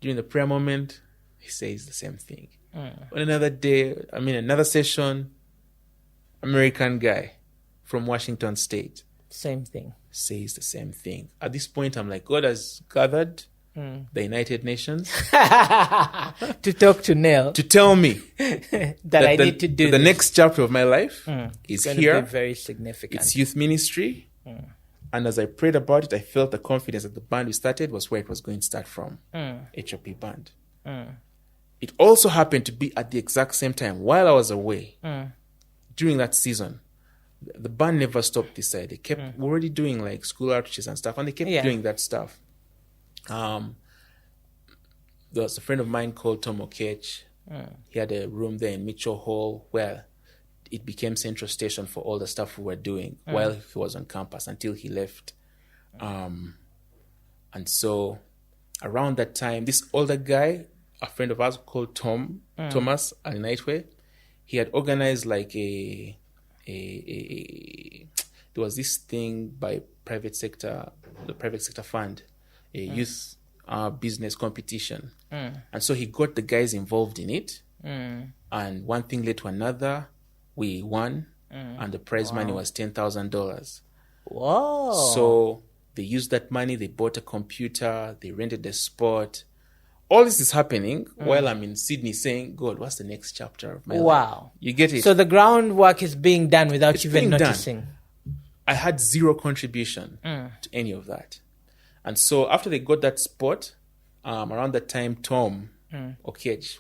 During the prayer moment, he says the same thing. On another day, another session, American guy from Washington State. Same thing. Says the same thing. At this point, I'm like, God has gathered the United Nations to talk to Nell. to tell me that I need to do the this. next chapter of my life is It's here. going to be very significant. It's youth ministry. And as I prayed about it, I felt the confidence that the band we started was where it was going to start from. HOP band. It also happened to be at the exact same time while I was away. During that season, the band never stopped this side. They kept already doing like school outreaches and stuff, and they kept doing that stuff. There was a friend of mine called Tom Okech. He had a room there in Mitchell Hall where it became central station for all the stuff we were doing while he was on campus until he left. And so around that time, this older guy, a friend of ours called Thomas Alinightway, he had organized like there was this thing by the private sector fund, a youth business competition. And so he got the guys involved in it. And one thing led to another. We won, and the prize money was $10,000. Whoa. So they used that money, they bought a computer, they rented the spot. All this is happening while I'm in Sydney saying, God, what's the next chapter of my life? Wow. You get it? So the groundwork is being done without It's even being done. noticing. I had zero contribution to any of that. And so after they got that spot, around that time, Tom Okech,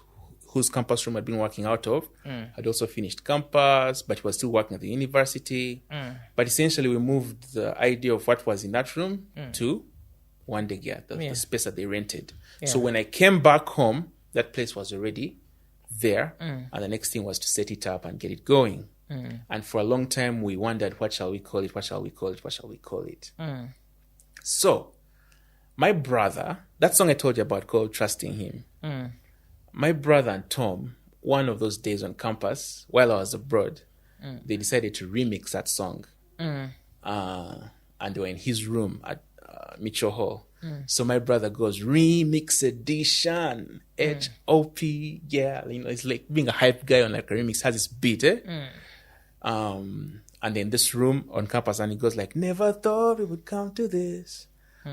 whose campus room I'd been working out of, had also finished campus, but he was still working at the university. But essentially, we moved the idea of what was in that room to One Day Gear, the space that they rented. So when I came back home, that place was already there. And the next thing was to set it up and get it going. And for a long time, we wondered, what shall we call it? What shall we call it? What shall we call it? So my brother, that song I told you about called Trusting Him, my brother and Tom, one of those days on campus, while I was abroad, they decided to remix that song. And they were in his room at Mitchell Hall. So my brother goes, remix edition, HOP, yeah. It's like being a hype guy on like a remix, has this beat, and then this room on campus, and he goes like, never thought it would come to this.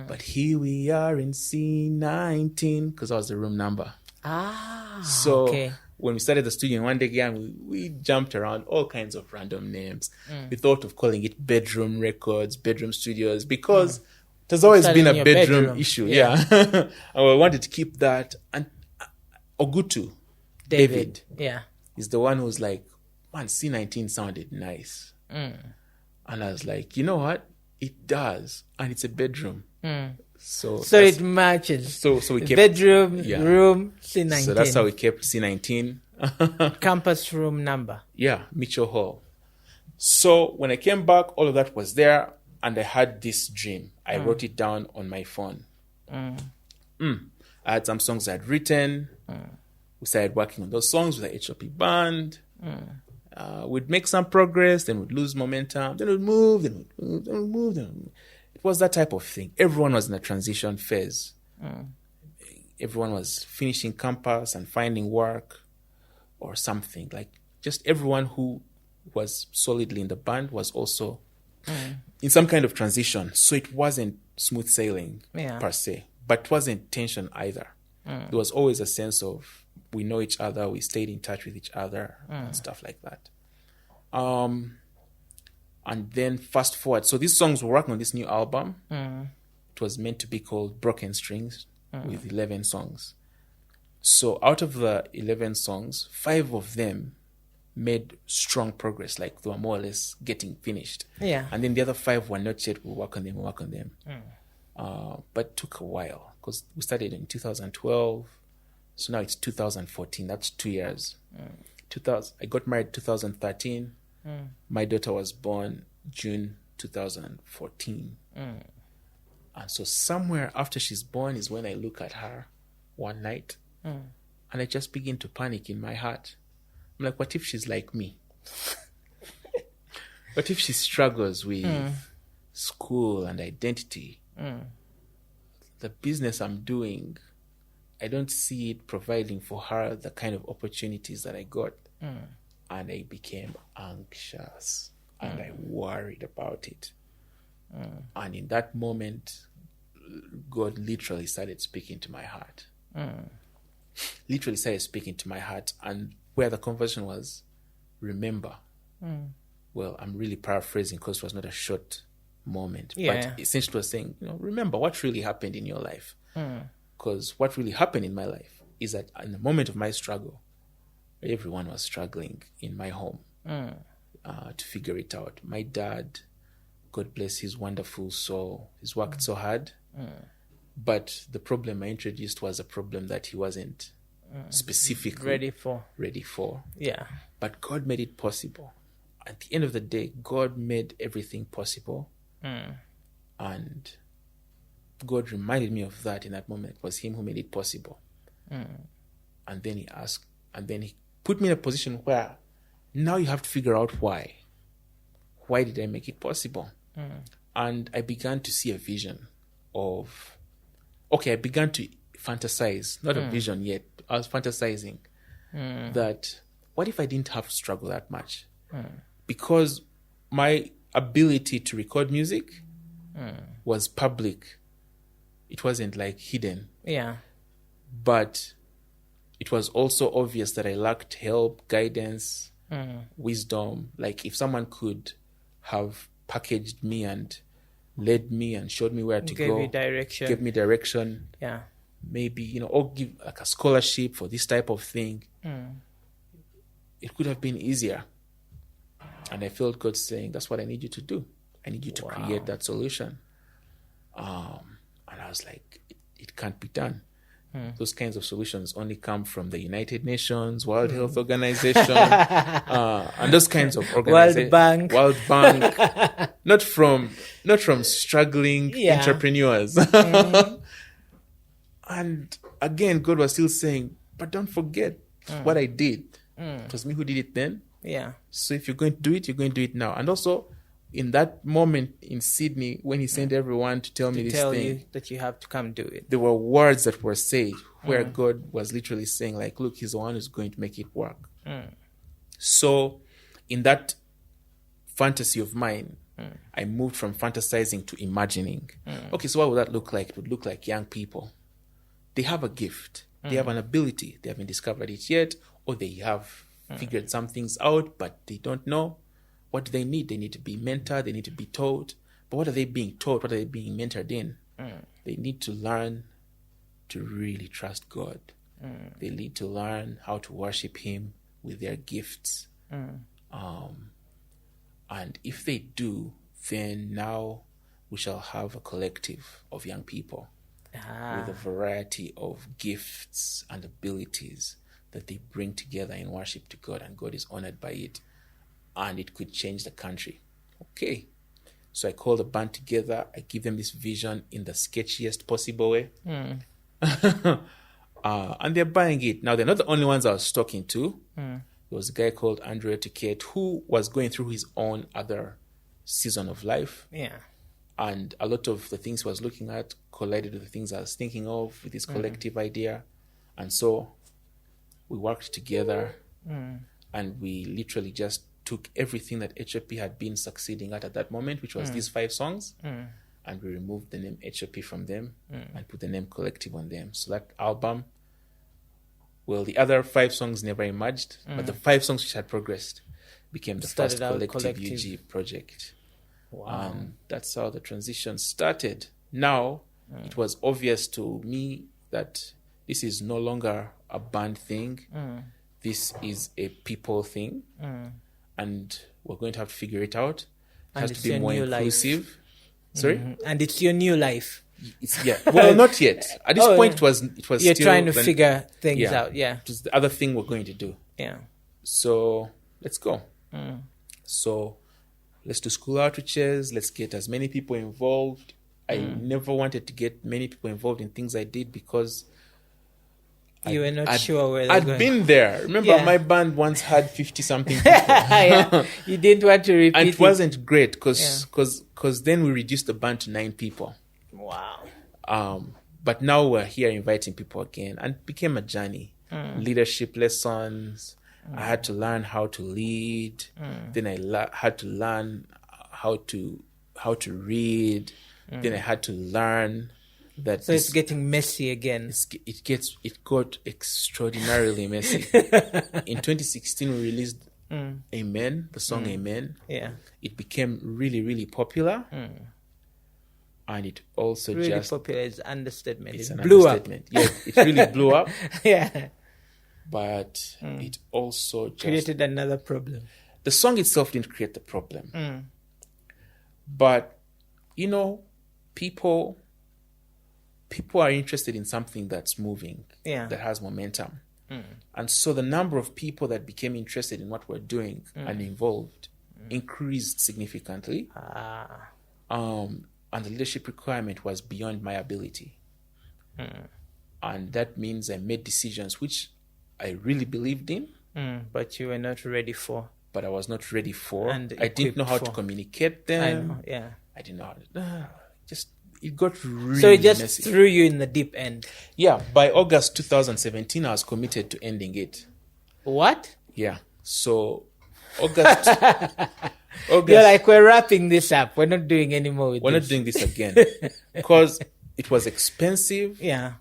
But here we are in C19, because that was the room number. So when we started the studio in One Day Gang, we jumped around all kinds of random names. We thought of calling it Bedroom Records, Bedroom Studios, because it has always been a bedroom issue. Yeah. And we wanted to keep that. And Ogutu, David, is the one who's like, man, C19 sounded nice. And I was like, you know what? It does. And it's a bedroom. So it matches. So we kept bedroom, room, C19. So that's how we kept C19. Campus room number. Yeah, Mitchell Hall. So when I came back, all of that was there, and I had this dream. I wrote it down on my phone. I had some songs I had written. We started working on those songs with the HOP band. We'd make some progress, then we'd lose momentum, then we'd move, then we'd move. It was that type of thing. Everyone was in a transition phase. Everyone was finishing campus and finding work or something. Like just everyone who was solidly in the band was also in some kind of transition. So it wasn't smooth sailing per se, but it wasn't tension either. There was always a sense of we know each other, we stayed in touch with each other and stuff like that. And then fast forward. So these songs were working on this new album. It was meant to be called Broken Strings with 11 songs. So out of the 11 songs, 5 of them made strong progress. Like they were more or less getting finished. And then the other 5 were not yet. We'll work on them. But it took a while because we started in 2012. So now it's 2014. That's 2 years. I got married 2013. My daughter was born June 2014. And so somewhere after she's born is when I look at her one night and I just begin to panic in my heart. I'm like, what if she's like me? But if she struggles with school and identity, the business I'm doing, I don't see it providing for her the kind of opportunities that I got. And I became anxious and I worried about it. And in that moment, God literally started speaking to my heart. Literally started speaking to my heart. And where the conversation was, remember. Well, I'm really paraphrasing because it was not a short moment. Yeah. But essentially was saying, remember what really happened in your life. Because what really happened in my life is that in the moment of my struggle, everyone was struggling in my home to figure it out. My dad, God bless his wonderful soul, he's worked so hard. But the problem I introduced was a problem that he wasn't specifically ready for. Yeah. But God made it possible. At the end of the day, God made everything possible. And God reminded me of that in that moment. It was him who made it possible. And then he put me in a position where now you have to figure out why. Why did I make it possible? And I began to see a vision of, I began to fantasize, not a vision yet. I was fantasizing that what if I didn't have to struggle that much? Because my ability to record music was public. It wasn't like hidden. Yeah. But it was also obvious that I lacked help, guidance, wisdom. Like if someone could have packaged me and led me and showed me where to go. Gave me direction. Yeah. Maybe, or give like a scholarship for this type of thing. It could have been easier. And I felt God saying, that's what I need you to do. I need you to create that solution. And I was like, it can't be done. Those kinds of solutions only come from the United Nations, World Health Organization, and those kinds of organizations. World Bank. Not from struggling entrepreneurs. And again, God was still saying, but don't forget what I did. It was me who did it then. Yeah. So if you're going to do it, you're going to do it now. And also, in that moment in Sydney, when he sent everyone to tell me this thing, you that you have to come do it. There were words that were said where God was literally saying, like, look, he's the one who's going to make it work. So in that fantasy of mine, I moved from fantasizing to imagining. Okay, so what would that look like? It would look like young people. They have a gift. They have an ability. They haven't discovered it yet, or they have figured some things out, but they don't know. What do they need? They need to be mentored. They need to be taught. But what are they being taught? What are they being mentored in? They need to learn to really trust God. They need to learn how to worship him with their gifts. And if they do, then now we shall have a collective of young people with a variety of gifts and abilities that they bring together in worship to God, and God is honored by it. And it could change the country. Okay. So I call the band together. I give them this vision in the sketchiest possible way. And they're buying it. Now, they're not the only ones I was talking to. There was a guy called Andrew Etiquette who was going through his own other season of life. Yeah. And a lot of the things he was looking at collided with the things I was thinking of with this collective idea. And so we worked together and we literally just took everything that HOP had been succeeding at that moment, which was these 5 songs, and we removed the name HOP from them and put the name Collective on them. So that album, well, the other 5 songs never emerged, but the 5 songs which had progressed became the first Collective UG project. Wow. And that's how the transition started. Now, it was obvious to me that this is no longer a band thing. This is a people thing. And we're going to have to figure it out. It has to be more inclusive. Life. Sorry? And it's your new life. Well, not yet. At this point, it was you're still trying to figure things out. Yeah. It was the other thing we're going to do. Yeah. So let's go. So let's do school outreaches. Let's get as many people involved. I never wanted to get many people involved in things I did because You were not sure where I'd going. been there. Remember, Yeah. my band once had 50-something people. Yeah. You didn't want to repeat And it. it wasn't great because then we reduced the band to 9 people. Wow. But now we're here inviting people again, and it became a journey. Leadership lessons. I had to learn how to lead. Then I had to learn how to read. Then I had to learn that. So it's getting messy again. It got extraordinarily messy. In 2016, we released Amen, the song Amen. Yeah. It became really, really popular. And it also Really just popular is understatement. it's It an blew understatement. Yeah, it really blew up. Yeah. But it also just Created another problem. the song itself didn't create the problem. But people are interested in something that's moving, that has momentum. And so the number of people that became interested in what we're doing and involved increased significantly. And the leadership requirement was beyond my ability. And that means I made decisions which I really believed in. But you were not ready for. But I was not ready for. And I didn't know how to communicate them. I know, yeah. I didn't know how to... it got really So it just messy. threw you in the deep end. Yeah, by August 2017, I was committed to ending it. What? Yeah, so August... You're like, we're wrapping this up. We're not doing any more with We're this. not doing this again. Because it was expensive. Yeah.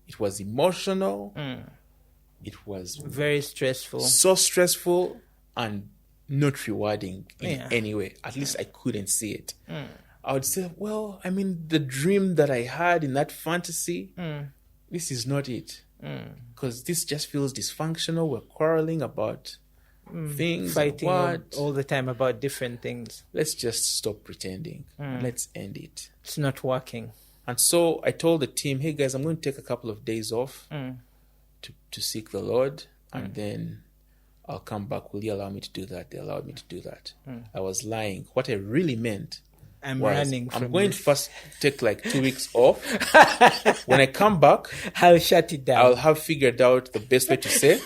It was emotional. It was Very stressful. so stressful and not rewarding in Yeah. any way. At least I couldn't see it. I would say, well, I mean, the dream that I had in that fantasy, this is not it. Because this just feels dysfunctional. We're quarreling about things. Fighting what? all the time about different things. Let's just stop pretending. Let's end it. It's not working. And so I told the team, hey guys, I'm going to take a couple of days off to seek the Lord, and then I'll come back. Will you allow me to do that? They allowed me to do that. I was lying. What I really meant I'm was, running from I'm going this. to first take like 2 weeks off. When I come back, I'll shut it down. I'll have figured out the best way to say,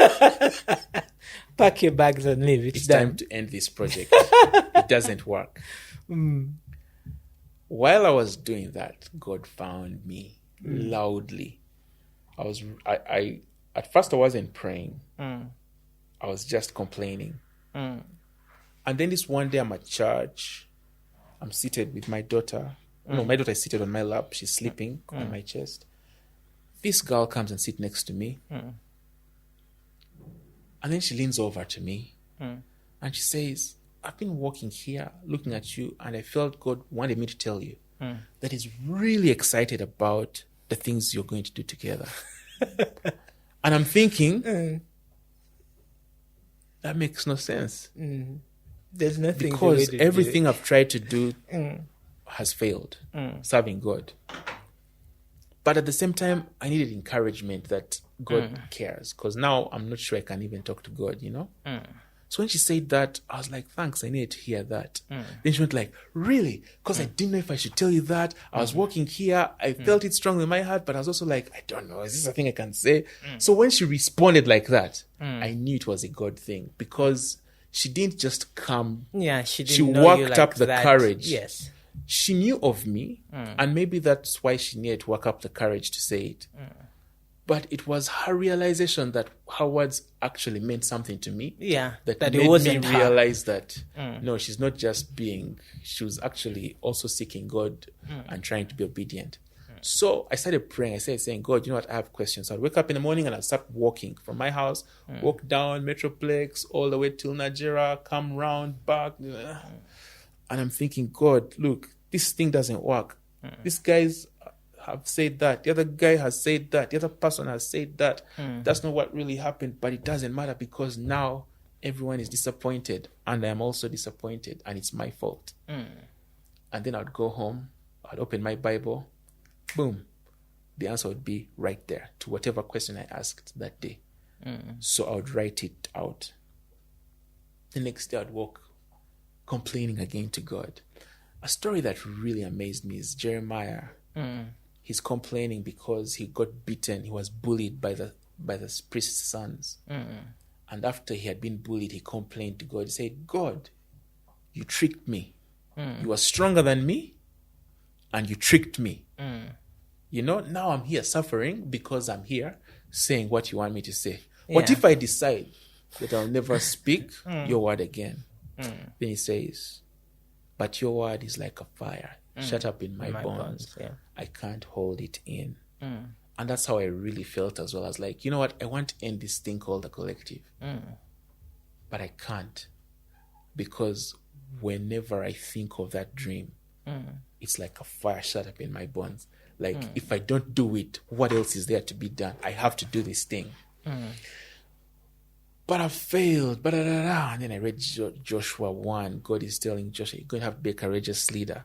Pack your bags and leave. It's time done. to end this project. It doesn't work. While I was doing that, God found me loudly. I at first I wasn't praying. I was just complaining. And then this one day I'm at church. I'm seated with my daughter. No, my daughter is seated on my lap. She's sleeping on my chest. This girl comes and sits next to me. And then she leans over to me. And she says, I've been walking here looking at you, and I felt God wanted me to tell you that He's really excited about the things you're going to do together. And I'm thinking, that makes no sense. There's nothing Because to everything I've tried to do has failed, serving God. But at the same time, I needed encouragement that God cares. Because now I'm not sure I can even talk to God, So when she said that, I was like, thanks, I needed to hear that. Then she went like, really? Because I didn't know if I should tell you that. I was walking here. I felt it strongly in my heart, but I was also like, I don't know. Is this a thing I can say? So when she responded like that, I knew it was a God thing, because she didn't just come. Yeah, she She didn't know worked you like up the that. courage. Yes. She knew of me, and maybe that's why she needed to work up the courage to say it. But it was her realization that her words actually meant something to me. Yeah, That that made it wasn't me her. realize that, no, she's not just she was actually also seeking God and trying to be obedient. So I started praying. I started saying, God, you know what? I have questions. I'd wake up in the morning and I'd start walking from my house, walk down Metroplex all the way till Nigeria, come round, back. And I'm thinking, God, look, this thing doesn't work. These guys have said that. The other guy has said that. The other person has said that. That's not what really happened, but it doesn't matter, because now everyone is disappointed and I'm also disappointed, and it's my fault. And then I'd go home, I'd open my Bible, boom, the answer would be right there to whatever question I asked that day. So I would write it out. The next day I'd walk complaining again to God. A story that really amazed me is Jeremiah. He's complaining because he got beaten. He was bullied by the by the priest's sons. And after he had been bullied, he complained to God. He said, God, you tricked me. You are stronger than me, and you tricked me. You know, now I'm here suffering because I'm here saying what you want me to say. What if I decide that I'll never speak your word again? Then he says, but your word is like a fire shut up in my bones. I can't hold it in. And that's how I really felt as well. I was like, you know what? I want to end this thing called the collective. But I can't. Because whenever I think of that dream, it's like a fire shut up in my bones. Like, if I don't do it, what else is there to be done? I have to do this thing. But I failed. And then I read Joshua 1. God is telling Joshua, you're going to have to be a courageous leader.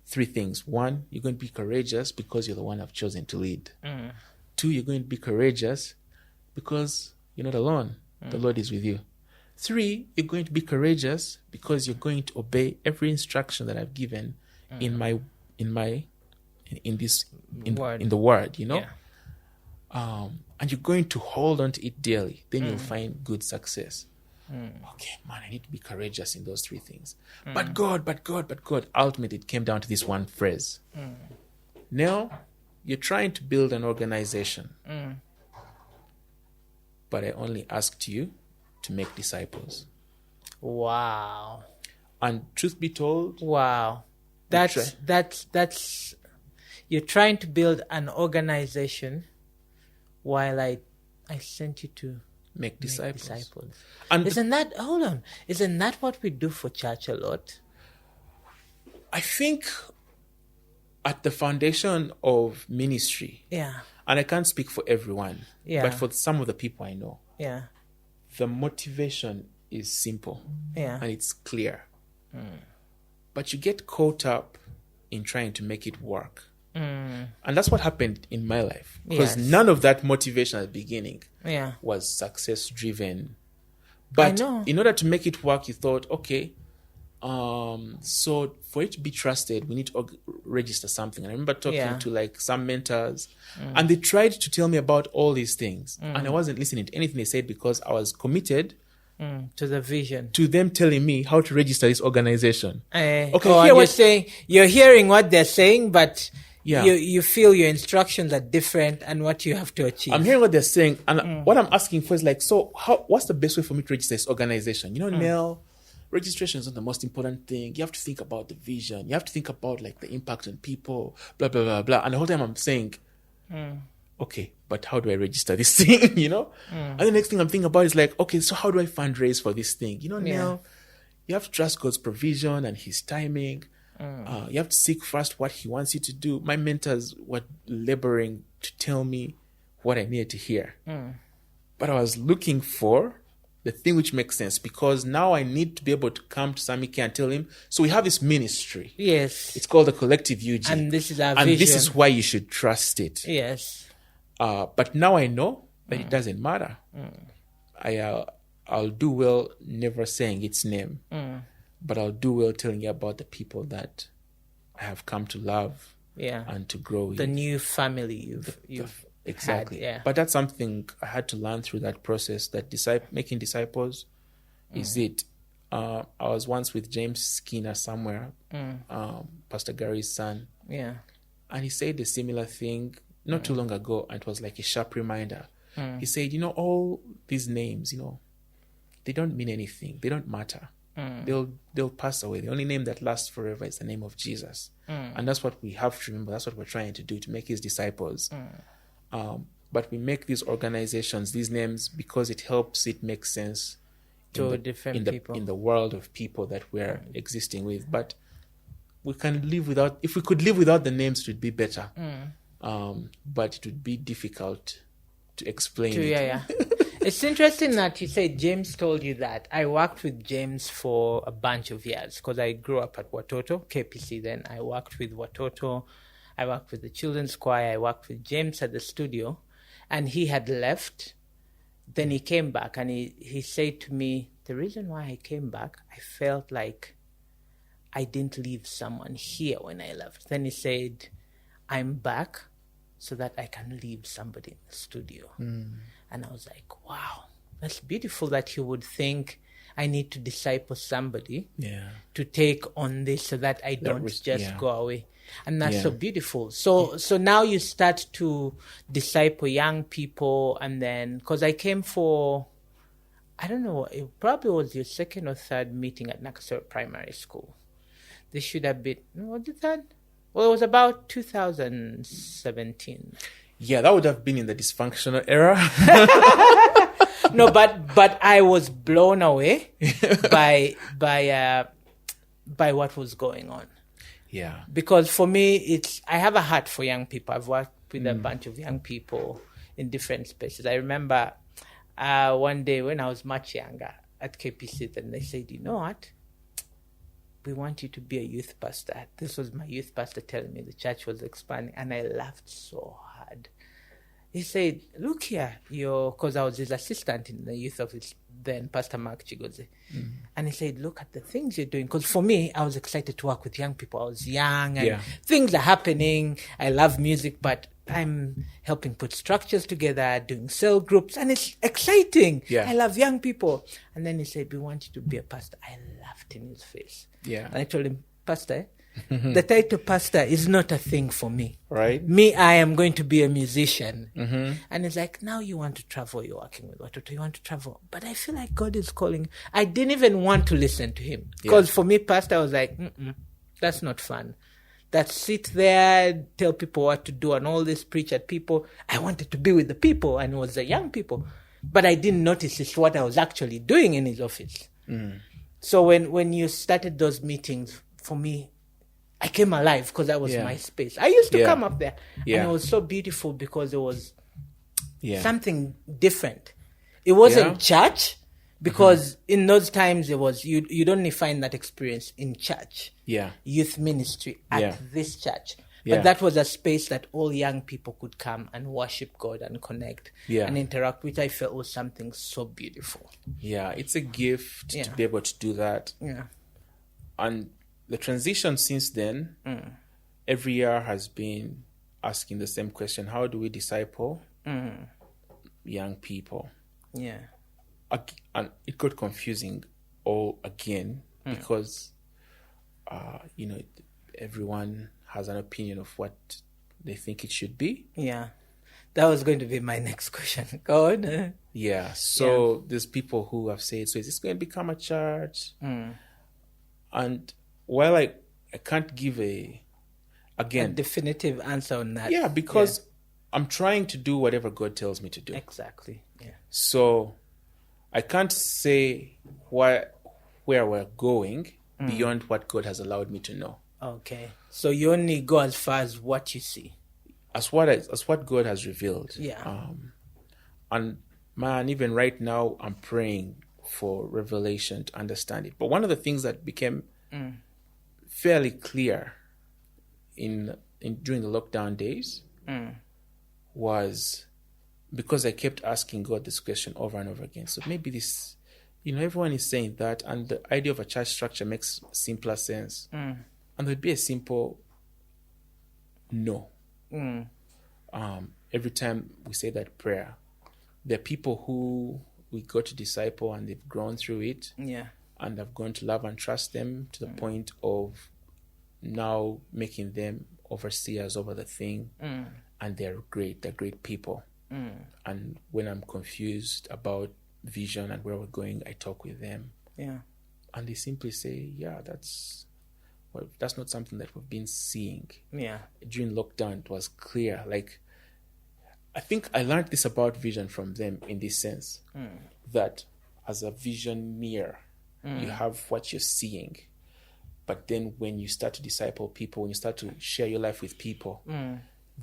3 things. 1, you're going to be courageous because you're the one I've chosen to lead. 2, you're going to be courageous because you're not alone. The Lord is with you. 3, you're going to be courageous because you're going to obey every instruction that I've given in the word, you know? And you're going to hold on to it daily. Then you'll find good success. Okay, man, I need to be courageous in those 3 things. But God. Ultimately, it came down to this one phrase. Now, you're trying to build an organization. But I only asked you to make disciples. Wow. And truth be told, that's you're trying to build an organization while I sent you to make disciples. And isn't that what we do for church a lot? I think at the foundation of ministry, and I can't speak for everyone, but for some of the people I know, the motivation is simple and it's clear. But you get caught up in trying to make it work. And that's what happened in my life. Because none of that motivation at the beginning was success driven. But in order to make it work, you thought, okay, so for it to be trusted, we need to register something. And I remember talking to like some mentors, and they tried to tell me about all these things. And I wasn't listening to anything they said because I was committed to the vision, to them telling me how to register this organization. You're hearing what they're saying, but you feel your instructions are different and what you have to achieve. I'm hearing what they're saying, and what I'm asking for is like, so what's the best way for me to register this organization? You know, Nell, registration is not the most important thing. You have to think about the vision. You have to think about like the impact on people, blah, blah, blah, blah. And the whole time I'm saying, okay, but how do I register this thing, you know? And the next thing I'm thinking about is like, okay, so how do I fundraise for this thing? You know, Nell, you have to trust God's provision and his timing. You have to seek first what he wants you to do. My mentors were laboring to tell me what I needed to hear. But I was looking for the thing which makes sense, because now I need to be able to come to Sami-K and tell him, so we have this ministry. Yes. It's called the Collective UG. And this is our vision. And this is why you should trust it. Yes. But now I know that it doesn't matter. I'll do well never saying its name. But I'll do well telling you about the people that I have come to love and to grow with. The new family you've exactly. had, But that's something I had to learn through that process, that making disciples is it. I was once with James Skinner somewhere, Pastor Gary's son. Yeah. And he said a similar thing not too long ago, and it was like a sharp reminder. He said, you know, all these names, you know, they don't mean anything. They don't matter. They'll pass away. The only name that lasts forever is the name of Jesus. And that's what we have to remember. That's what we're trying to do, to make his disciples. But we make these organizations, these names, because it helps it make sense to different people in the world of people that we're existing with. But we can live without. If we could live without the names, it would be better. But it would be difficult to explain it. It's interesting that you say James told you that. I worked with James for a bunch of years because I grew up at Watoto, KPC then. I worked with Watoto. I worked with the children's choir. I worked with James at the studio. And he had left. Then he came back and he said to me, the reason why I came back, I felt like I didn't leave someone here when I left. Then he said, I'm back so that I can leave somebody in the studio. And I was like, wow, that's beautiful that he would think I need to disciple somebody to take on this so that I don't just go away. And that's so beautiful. So now you start to disciple young people, and then, because I came for, I don't know, it probably was your second or third meeting at Nakasero Primary School. This should have been, what did that? Well, it was about 2017. Yeah, that would have been in the dysfunctional era. No, but I was blown away by what was going on. Yeah. Because for me, I have a heart for young people. I've worked with a bunch of young people in different spaces. I remember one day when I was much younger at KPC, then they said, you know what? We want you to be a youth pastor. This was my youth pastor telling me the church was expanding, and I laughed so hard. He said, look here, because I was his assistant in the youth office then, Pastor Mark Chigoze. And he said, look at the things you're doing. Because for me, I was excited to work with young people. I was young and things are happening. I love music, but I'm helping put structures together, doing cell groups, and it's exciting. I love young people. And then he said, we want you to be a pastor. I laughed in his face. And I told him, Pastor, the title pastor is not a thing for me. Right. Me, I am going to be a musician. And it's like, now you want to travel, you're working with Watoto, you want to travel. But I feel like God is calling. I didn't even want to listen to him. Because for me, pastor, I was like, that's not fun. That sit there, tell people what to do and all this, preach at people. I wanted to be with the people, and it was the young people. But I didn't notice it's what I was actually doing in his office. So when you started those meetings, for me, I came alive because that was my space. I used to come up there, and it was so beautiful because it was something different. It wasn't church, because in those times it was you'd only find that experience in church, youth ministry at this church. But that was a space that all young people could come and worship God and connect and interact, which I felt was something so beautiful. Yeah, it's a gift to be able to do that. And the transition since then, every year has been asking the same question: how do we disciple young people? And it got confusing all again because, everyone has an opinion of what they think it should be. That was going to be my next question. Go on. So there's people who have said, so is this going to become a church? And while I can't give a definitive answer on that. Because I'm trying to do whatever God tells me to do. Exactly. So I can't say where we're going beyond what God has allowed me to know. Okay. So you only go as far as what you see. As what God has revealed. And man, even right now, I'm praying for revelation to understand it. But one of the things that became fairly clear in during the lockdown days was because I kept asking God this question over and over again. So maybe this, everyone is saying that, and the idea of a church structure makes simpler sense. And there'd be a simple no. Every time we say that prayer, there are people who we got to disciple and they've grown through it. And I've grown to love and trust them to the point of now making them overseers over the thing. And they're great people. And when I'm confused about vision and where we're going, I talk with them. And they simply say, that's not something that we've been seeing. During lockdown, it was clear. Like, I think I learned this about vision from them in this sense, that as a visioneer, you have what you're seeing. But then when you start to disciple people, when you start to share your life with people,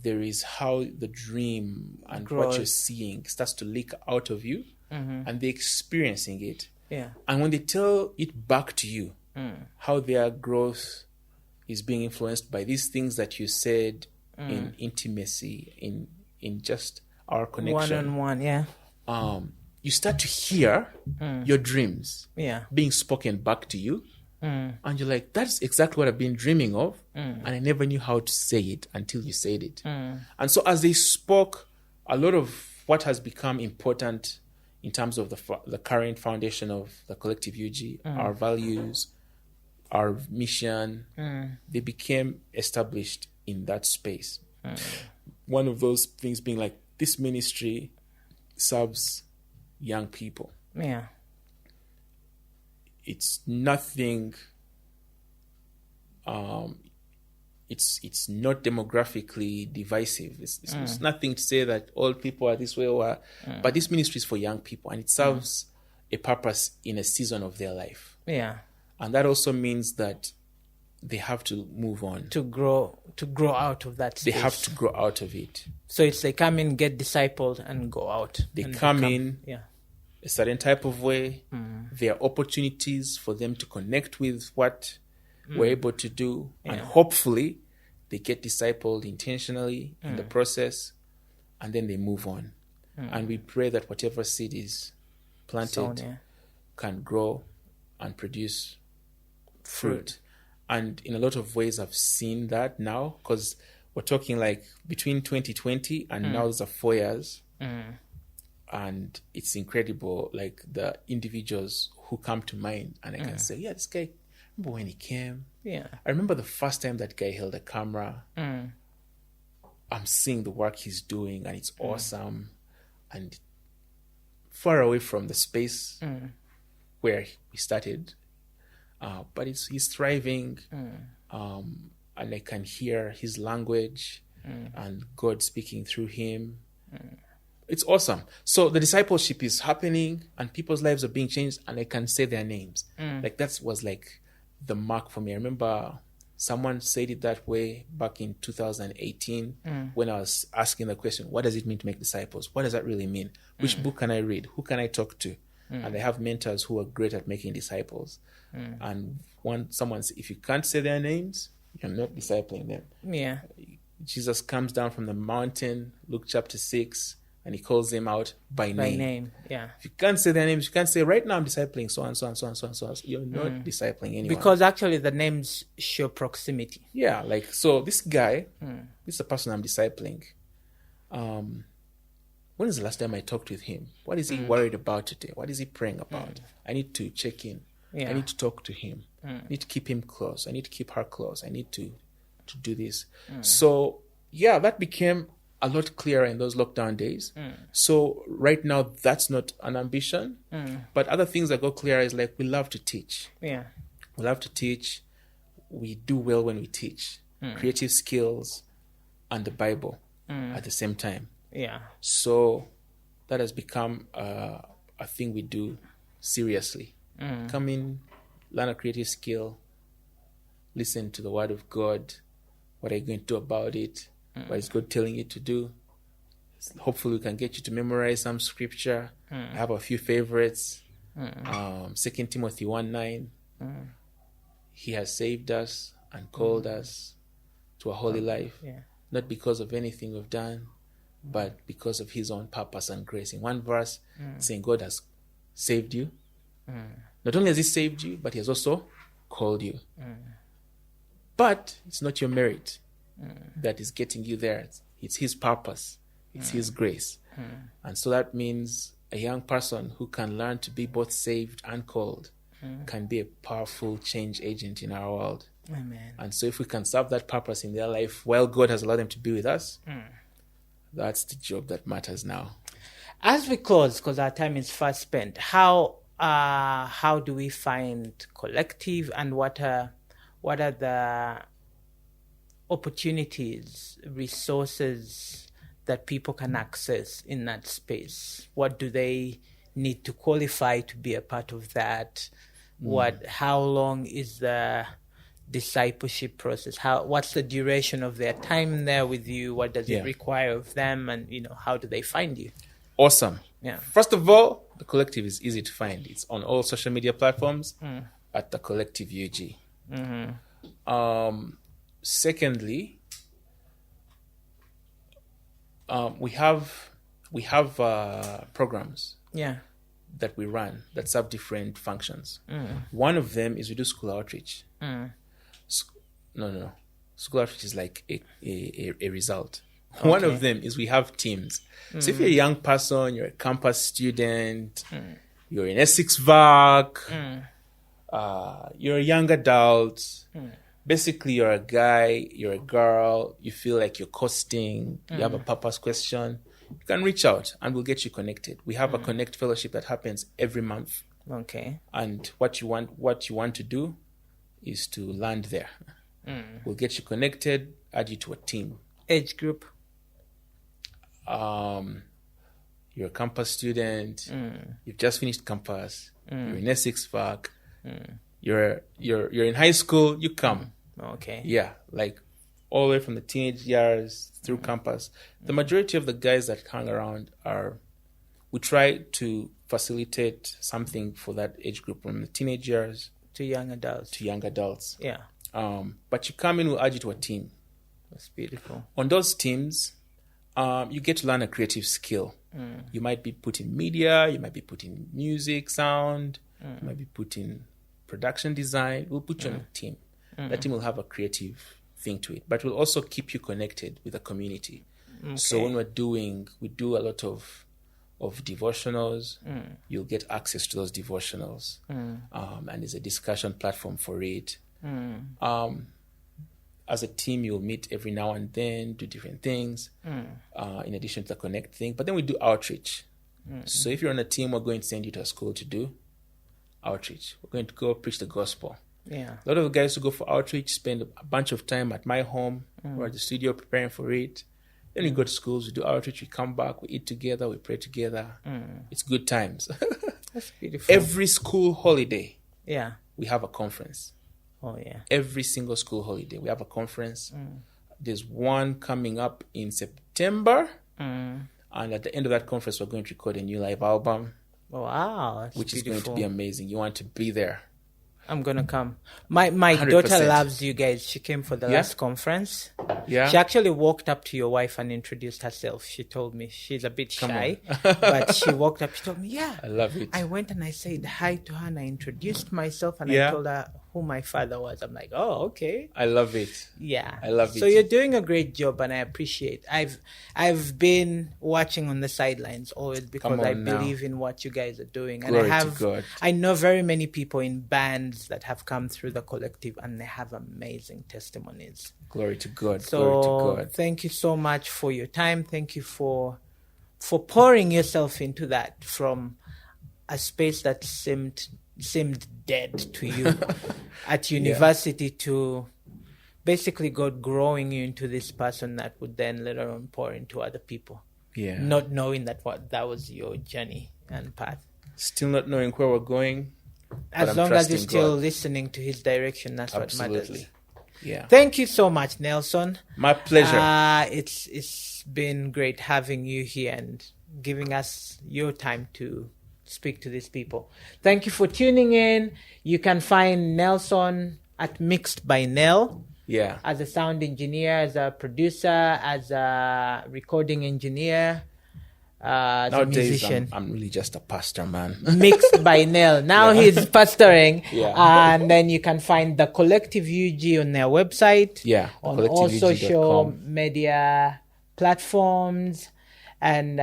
there is how the dream and what you're seeing starts to leak out of you, and they're experiencing it. And when they tell it back to you, how their growth is being influenced by these things that you said in intimacy, in just our connection. One-on-one, you start to hear your dreams being spoken back to you. And you're like, that's exactly what I've been dreaming of. And I never knew how to say it until you said it. And so as they spoke, a lot of what has become important in terms of the current foundation of the collective UG, our values, our mission, they became established in that space. One of those things being like, this ministry serves young people. Yeah. It's nothing, it's not demographically divisive. It's nothing to say that old people are this way or, but this ministry is for young people, and it serves a purpose in a season of their life. Yeah. And that also means that they have to move on. To grow out of that space. They have to grow out of it. So it's they come in, get discipled, and go out. They come in yeah, a certain type of way. There are opportunities for them to connect with what we're able to do. And hopefully they get discipled intentionally in the process, and then they move on. And we pray that whatever seed is planted can grow and produce fruit. And in a lot of ways, I've seen that now, because we're talking like between 2020 and now there's 4 years. And it's incredible, like the individuals who come to mind, and I can say, yeah, this guy, remember when he came? Yeah. I remember the first time that guy held a camera. I'm seeing the work he's doing, and it's awesome. And far away from the space where he started, but he's thriving, and I can hear his language and God speaking through him. It's awesome. So the discipleship is happening, and people's lives are being changed, and I can say their names. Like that was like the mark for me. I remember someone said it that way back in 2018 when I was asking the question, what does it mean to make disciples? What does that really mean? Which book can I read? Who can I talk to? And I have mentors who are great at making disciples. And someone said, if you can't say their names, you're not discipling them. Yeah. Jesus comes down from the mountain, Luke chapter 6, and he calls them out by name. Yeah. If you can't say their names, you can't say, right now I'm discipling so and so and so and so and so. You're not discipling anyone. Because actually the names show proximity. Yeah, like, so this guy, this is the person I'm discipling. When is the last time I talked with him? What is he worried about today? What is he praying about? I need to check in. Yeah. I need to talk to him. I need to keep him close. I need to keep her close. I need to do this. So, yeah, that became a lot clearer in those lockdown days. So right now, that's not an ambition. But other things that got clearer is like, we love to teach. Yeah. We love to teach. We do well when we teach. Creative skills and the Bible at the same time. Yeah. So that has become a thing we do seriously. Come in, learn a creative skill, listen to the word of God. What are you going to do about it? What is God telling you to do? Hopefully we can get you to memorize some scripture. I have a few favorites. 2 Timothy 1:9. He has saved us and called us to a holy life, not because of anything we've done, but because of his own purpose and grace. In one verse, saying God has saved you. Not only has he saved you, but he has also called you. But it's not your merit that is getting you there. It's his purpose. It's his grace. And so that means a young person who can learn to be both saved and called can be a powerful change agent in our world. Amen. And so if we can serve that purpose in their life while God has allowed them to be with us, that's the job that matters now. As we close, because our time is fast spent, how do we find collective, and what are the opportunities, resources that people can access in that space? What do they need to qualify to be a part of that? How long is the discipleship process? What's the duration of their time there with you? What does it require of them? And how do they find you? Awesome. Yeah. First of all, the collective is easy to find. It's on all social media platforms at the Collective UG. Secondly, we have programs that we run that serve different functions. One of them is we do school outreach. School outreach is like a result. One of them is we have teams. So if you're a young person, you're a campus student, you're in Essex VAC, you're a young adult, basically you're a guy, you're a girl, you feel like you're coasting, you have a purpose question, you can reach out and we'll get you connected. We have a Connect Fellowship that happens every month. Okay. And what you want to do is to land there. We'll get you connected, add you to a team. Age group? You're a campus student, you've just finished campus, you're in Essex VAC, you're in high school, you come. Okay. Yeah, like all the way from the teenage years through campus. The majority of the guys that hang around we try to facilitate something for that age group from the teenage years to young adults. Yeah. But you come in, we'll add you to a team. That's beautiful. On those teams, you get to learn a creative skill. You might be put in media, you might be put in music, sound, you might be put in production design. We'll put you on a team. That team will have a creative thing to it, but we'll also keep you connected with the community. Okay. So when we do a lot of devotionals, you'll get access to those devotionals. And there's a discussion platform for it. As a team, you'll meet every now and then, do different things, in addition to the Connect thing. But then we do outreach. So if you're on a team, we're going to send you to a school to do outreach. We're going to go preach the gospel. Yeah. A lot of the guys who go for outreach spend a bunch of time at my home or at the studio preparing for it. Then we go to schools, we do outreach, we come back, we eat together, we pray together. It's good times. That's beautiful. Every school holiday, we have a conference. Oh, yeah. Every single school holiday, we have a conference. There's one coming up in September. And at the end of that conference, we're going to record a new live album. Wow, that's which beautiful. is going to be amazing. You want to be there. I'm going to come. My 100%. Daughter loves you guys. She came for the last conference. Yeah. She actually walked up to your wife and introduced herself. She told me she's a bit shy, but she walked up. She told me, I love it. I went and I said hi to her and I introduced myself and I told her who my father was. I'm like, oh, okay. I love it. Yeah. I love it. So you're doing a great job and I appreciate. I've been watching on the sidelines always because I believe in what you guys are doing. Glory and to God. I know very many people in bands that have come through the collective and they have amazing testimonies. Glory to God. So Glory to God. Thank you so much for your time. Thank you for pouring yourself into that from a space that seemed dead to you at university to basically God growing you into this person that would then later on pour into other people. Yeah. Not knowing that was your journey and path. Still not knowing where we're going. As long as you're still listening to his direction, that's Absolutely. what matters. Yeah. Thank you so much, Nelson. My pleasure. It's been great having you here and giving us your time to speak to these people. Thank you for tuning in. You can find Nelson at Mixed by Nell. Yeah. As a sound engineer, as a producer, as a recording engineer, as a musician. I'm really just a pastor, man. Mixed by Nell. Now he's pastoring. Yeah. And then you can find the Collective UG on their website. Yeah. On all social media platforms and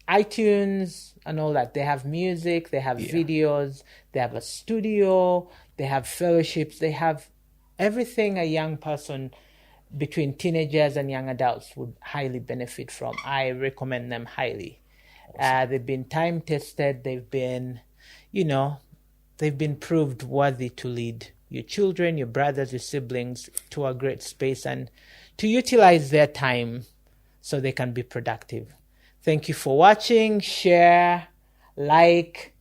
iTunes and all that. They have music, they have videos, they have a studio, they have fellowships, they have everything a young person between teenagers and young adults would highly benefit from. I recommend them highly. Awesome. They've been time tested. They've been, they've been proved worthy to lead your children, your brothers, your siblings to a great space and to utilize their time so they can be productive. Thank you for watching. Share, like,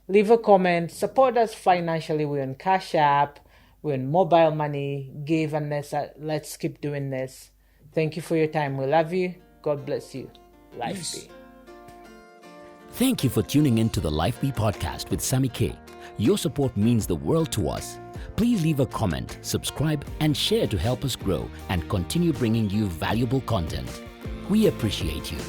leave a comment, support us financially. We're on Cash App. We're in mobile money. Give and let's keep doing this. Thank you for your time. We love you. God bless you. Life Be. Thank you for tuning in to the Life Be podcast with Sami-K. Your support means the world to us. Please leave a comment, subscribe, and share to help us grow and continue bringing you valuable content. We appreciate you.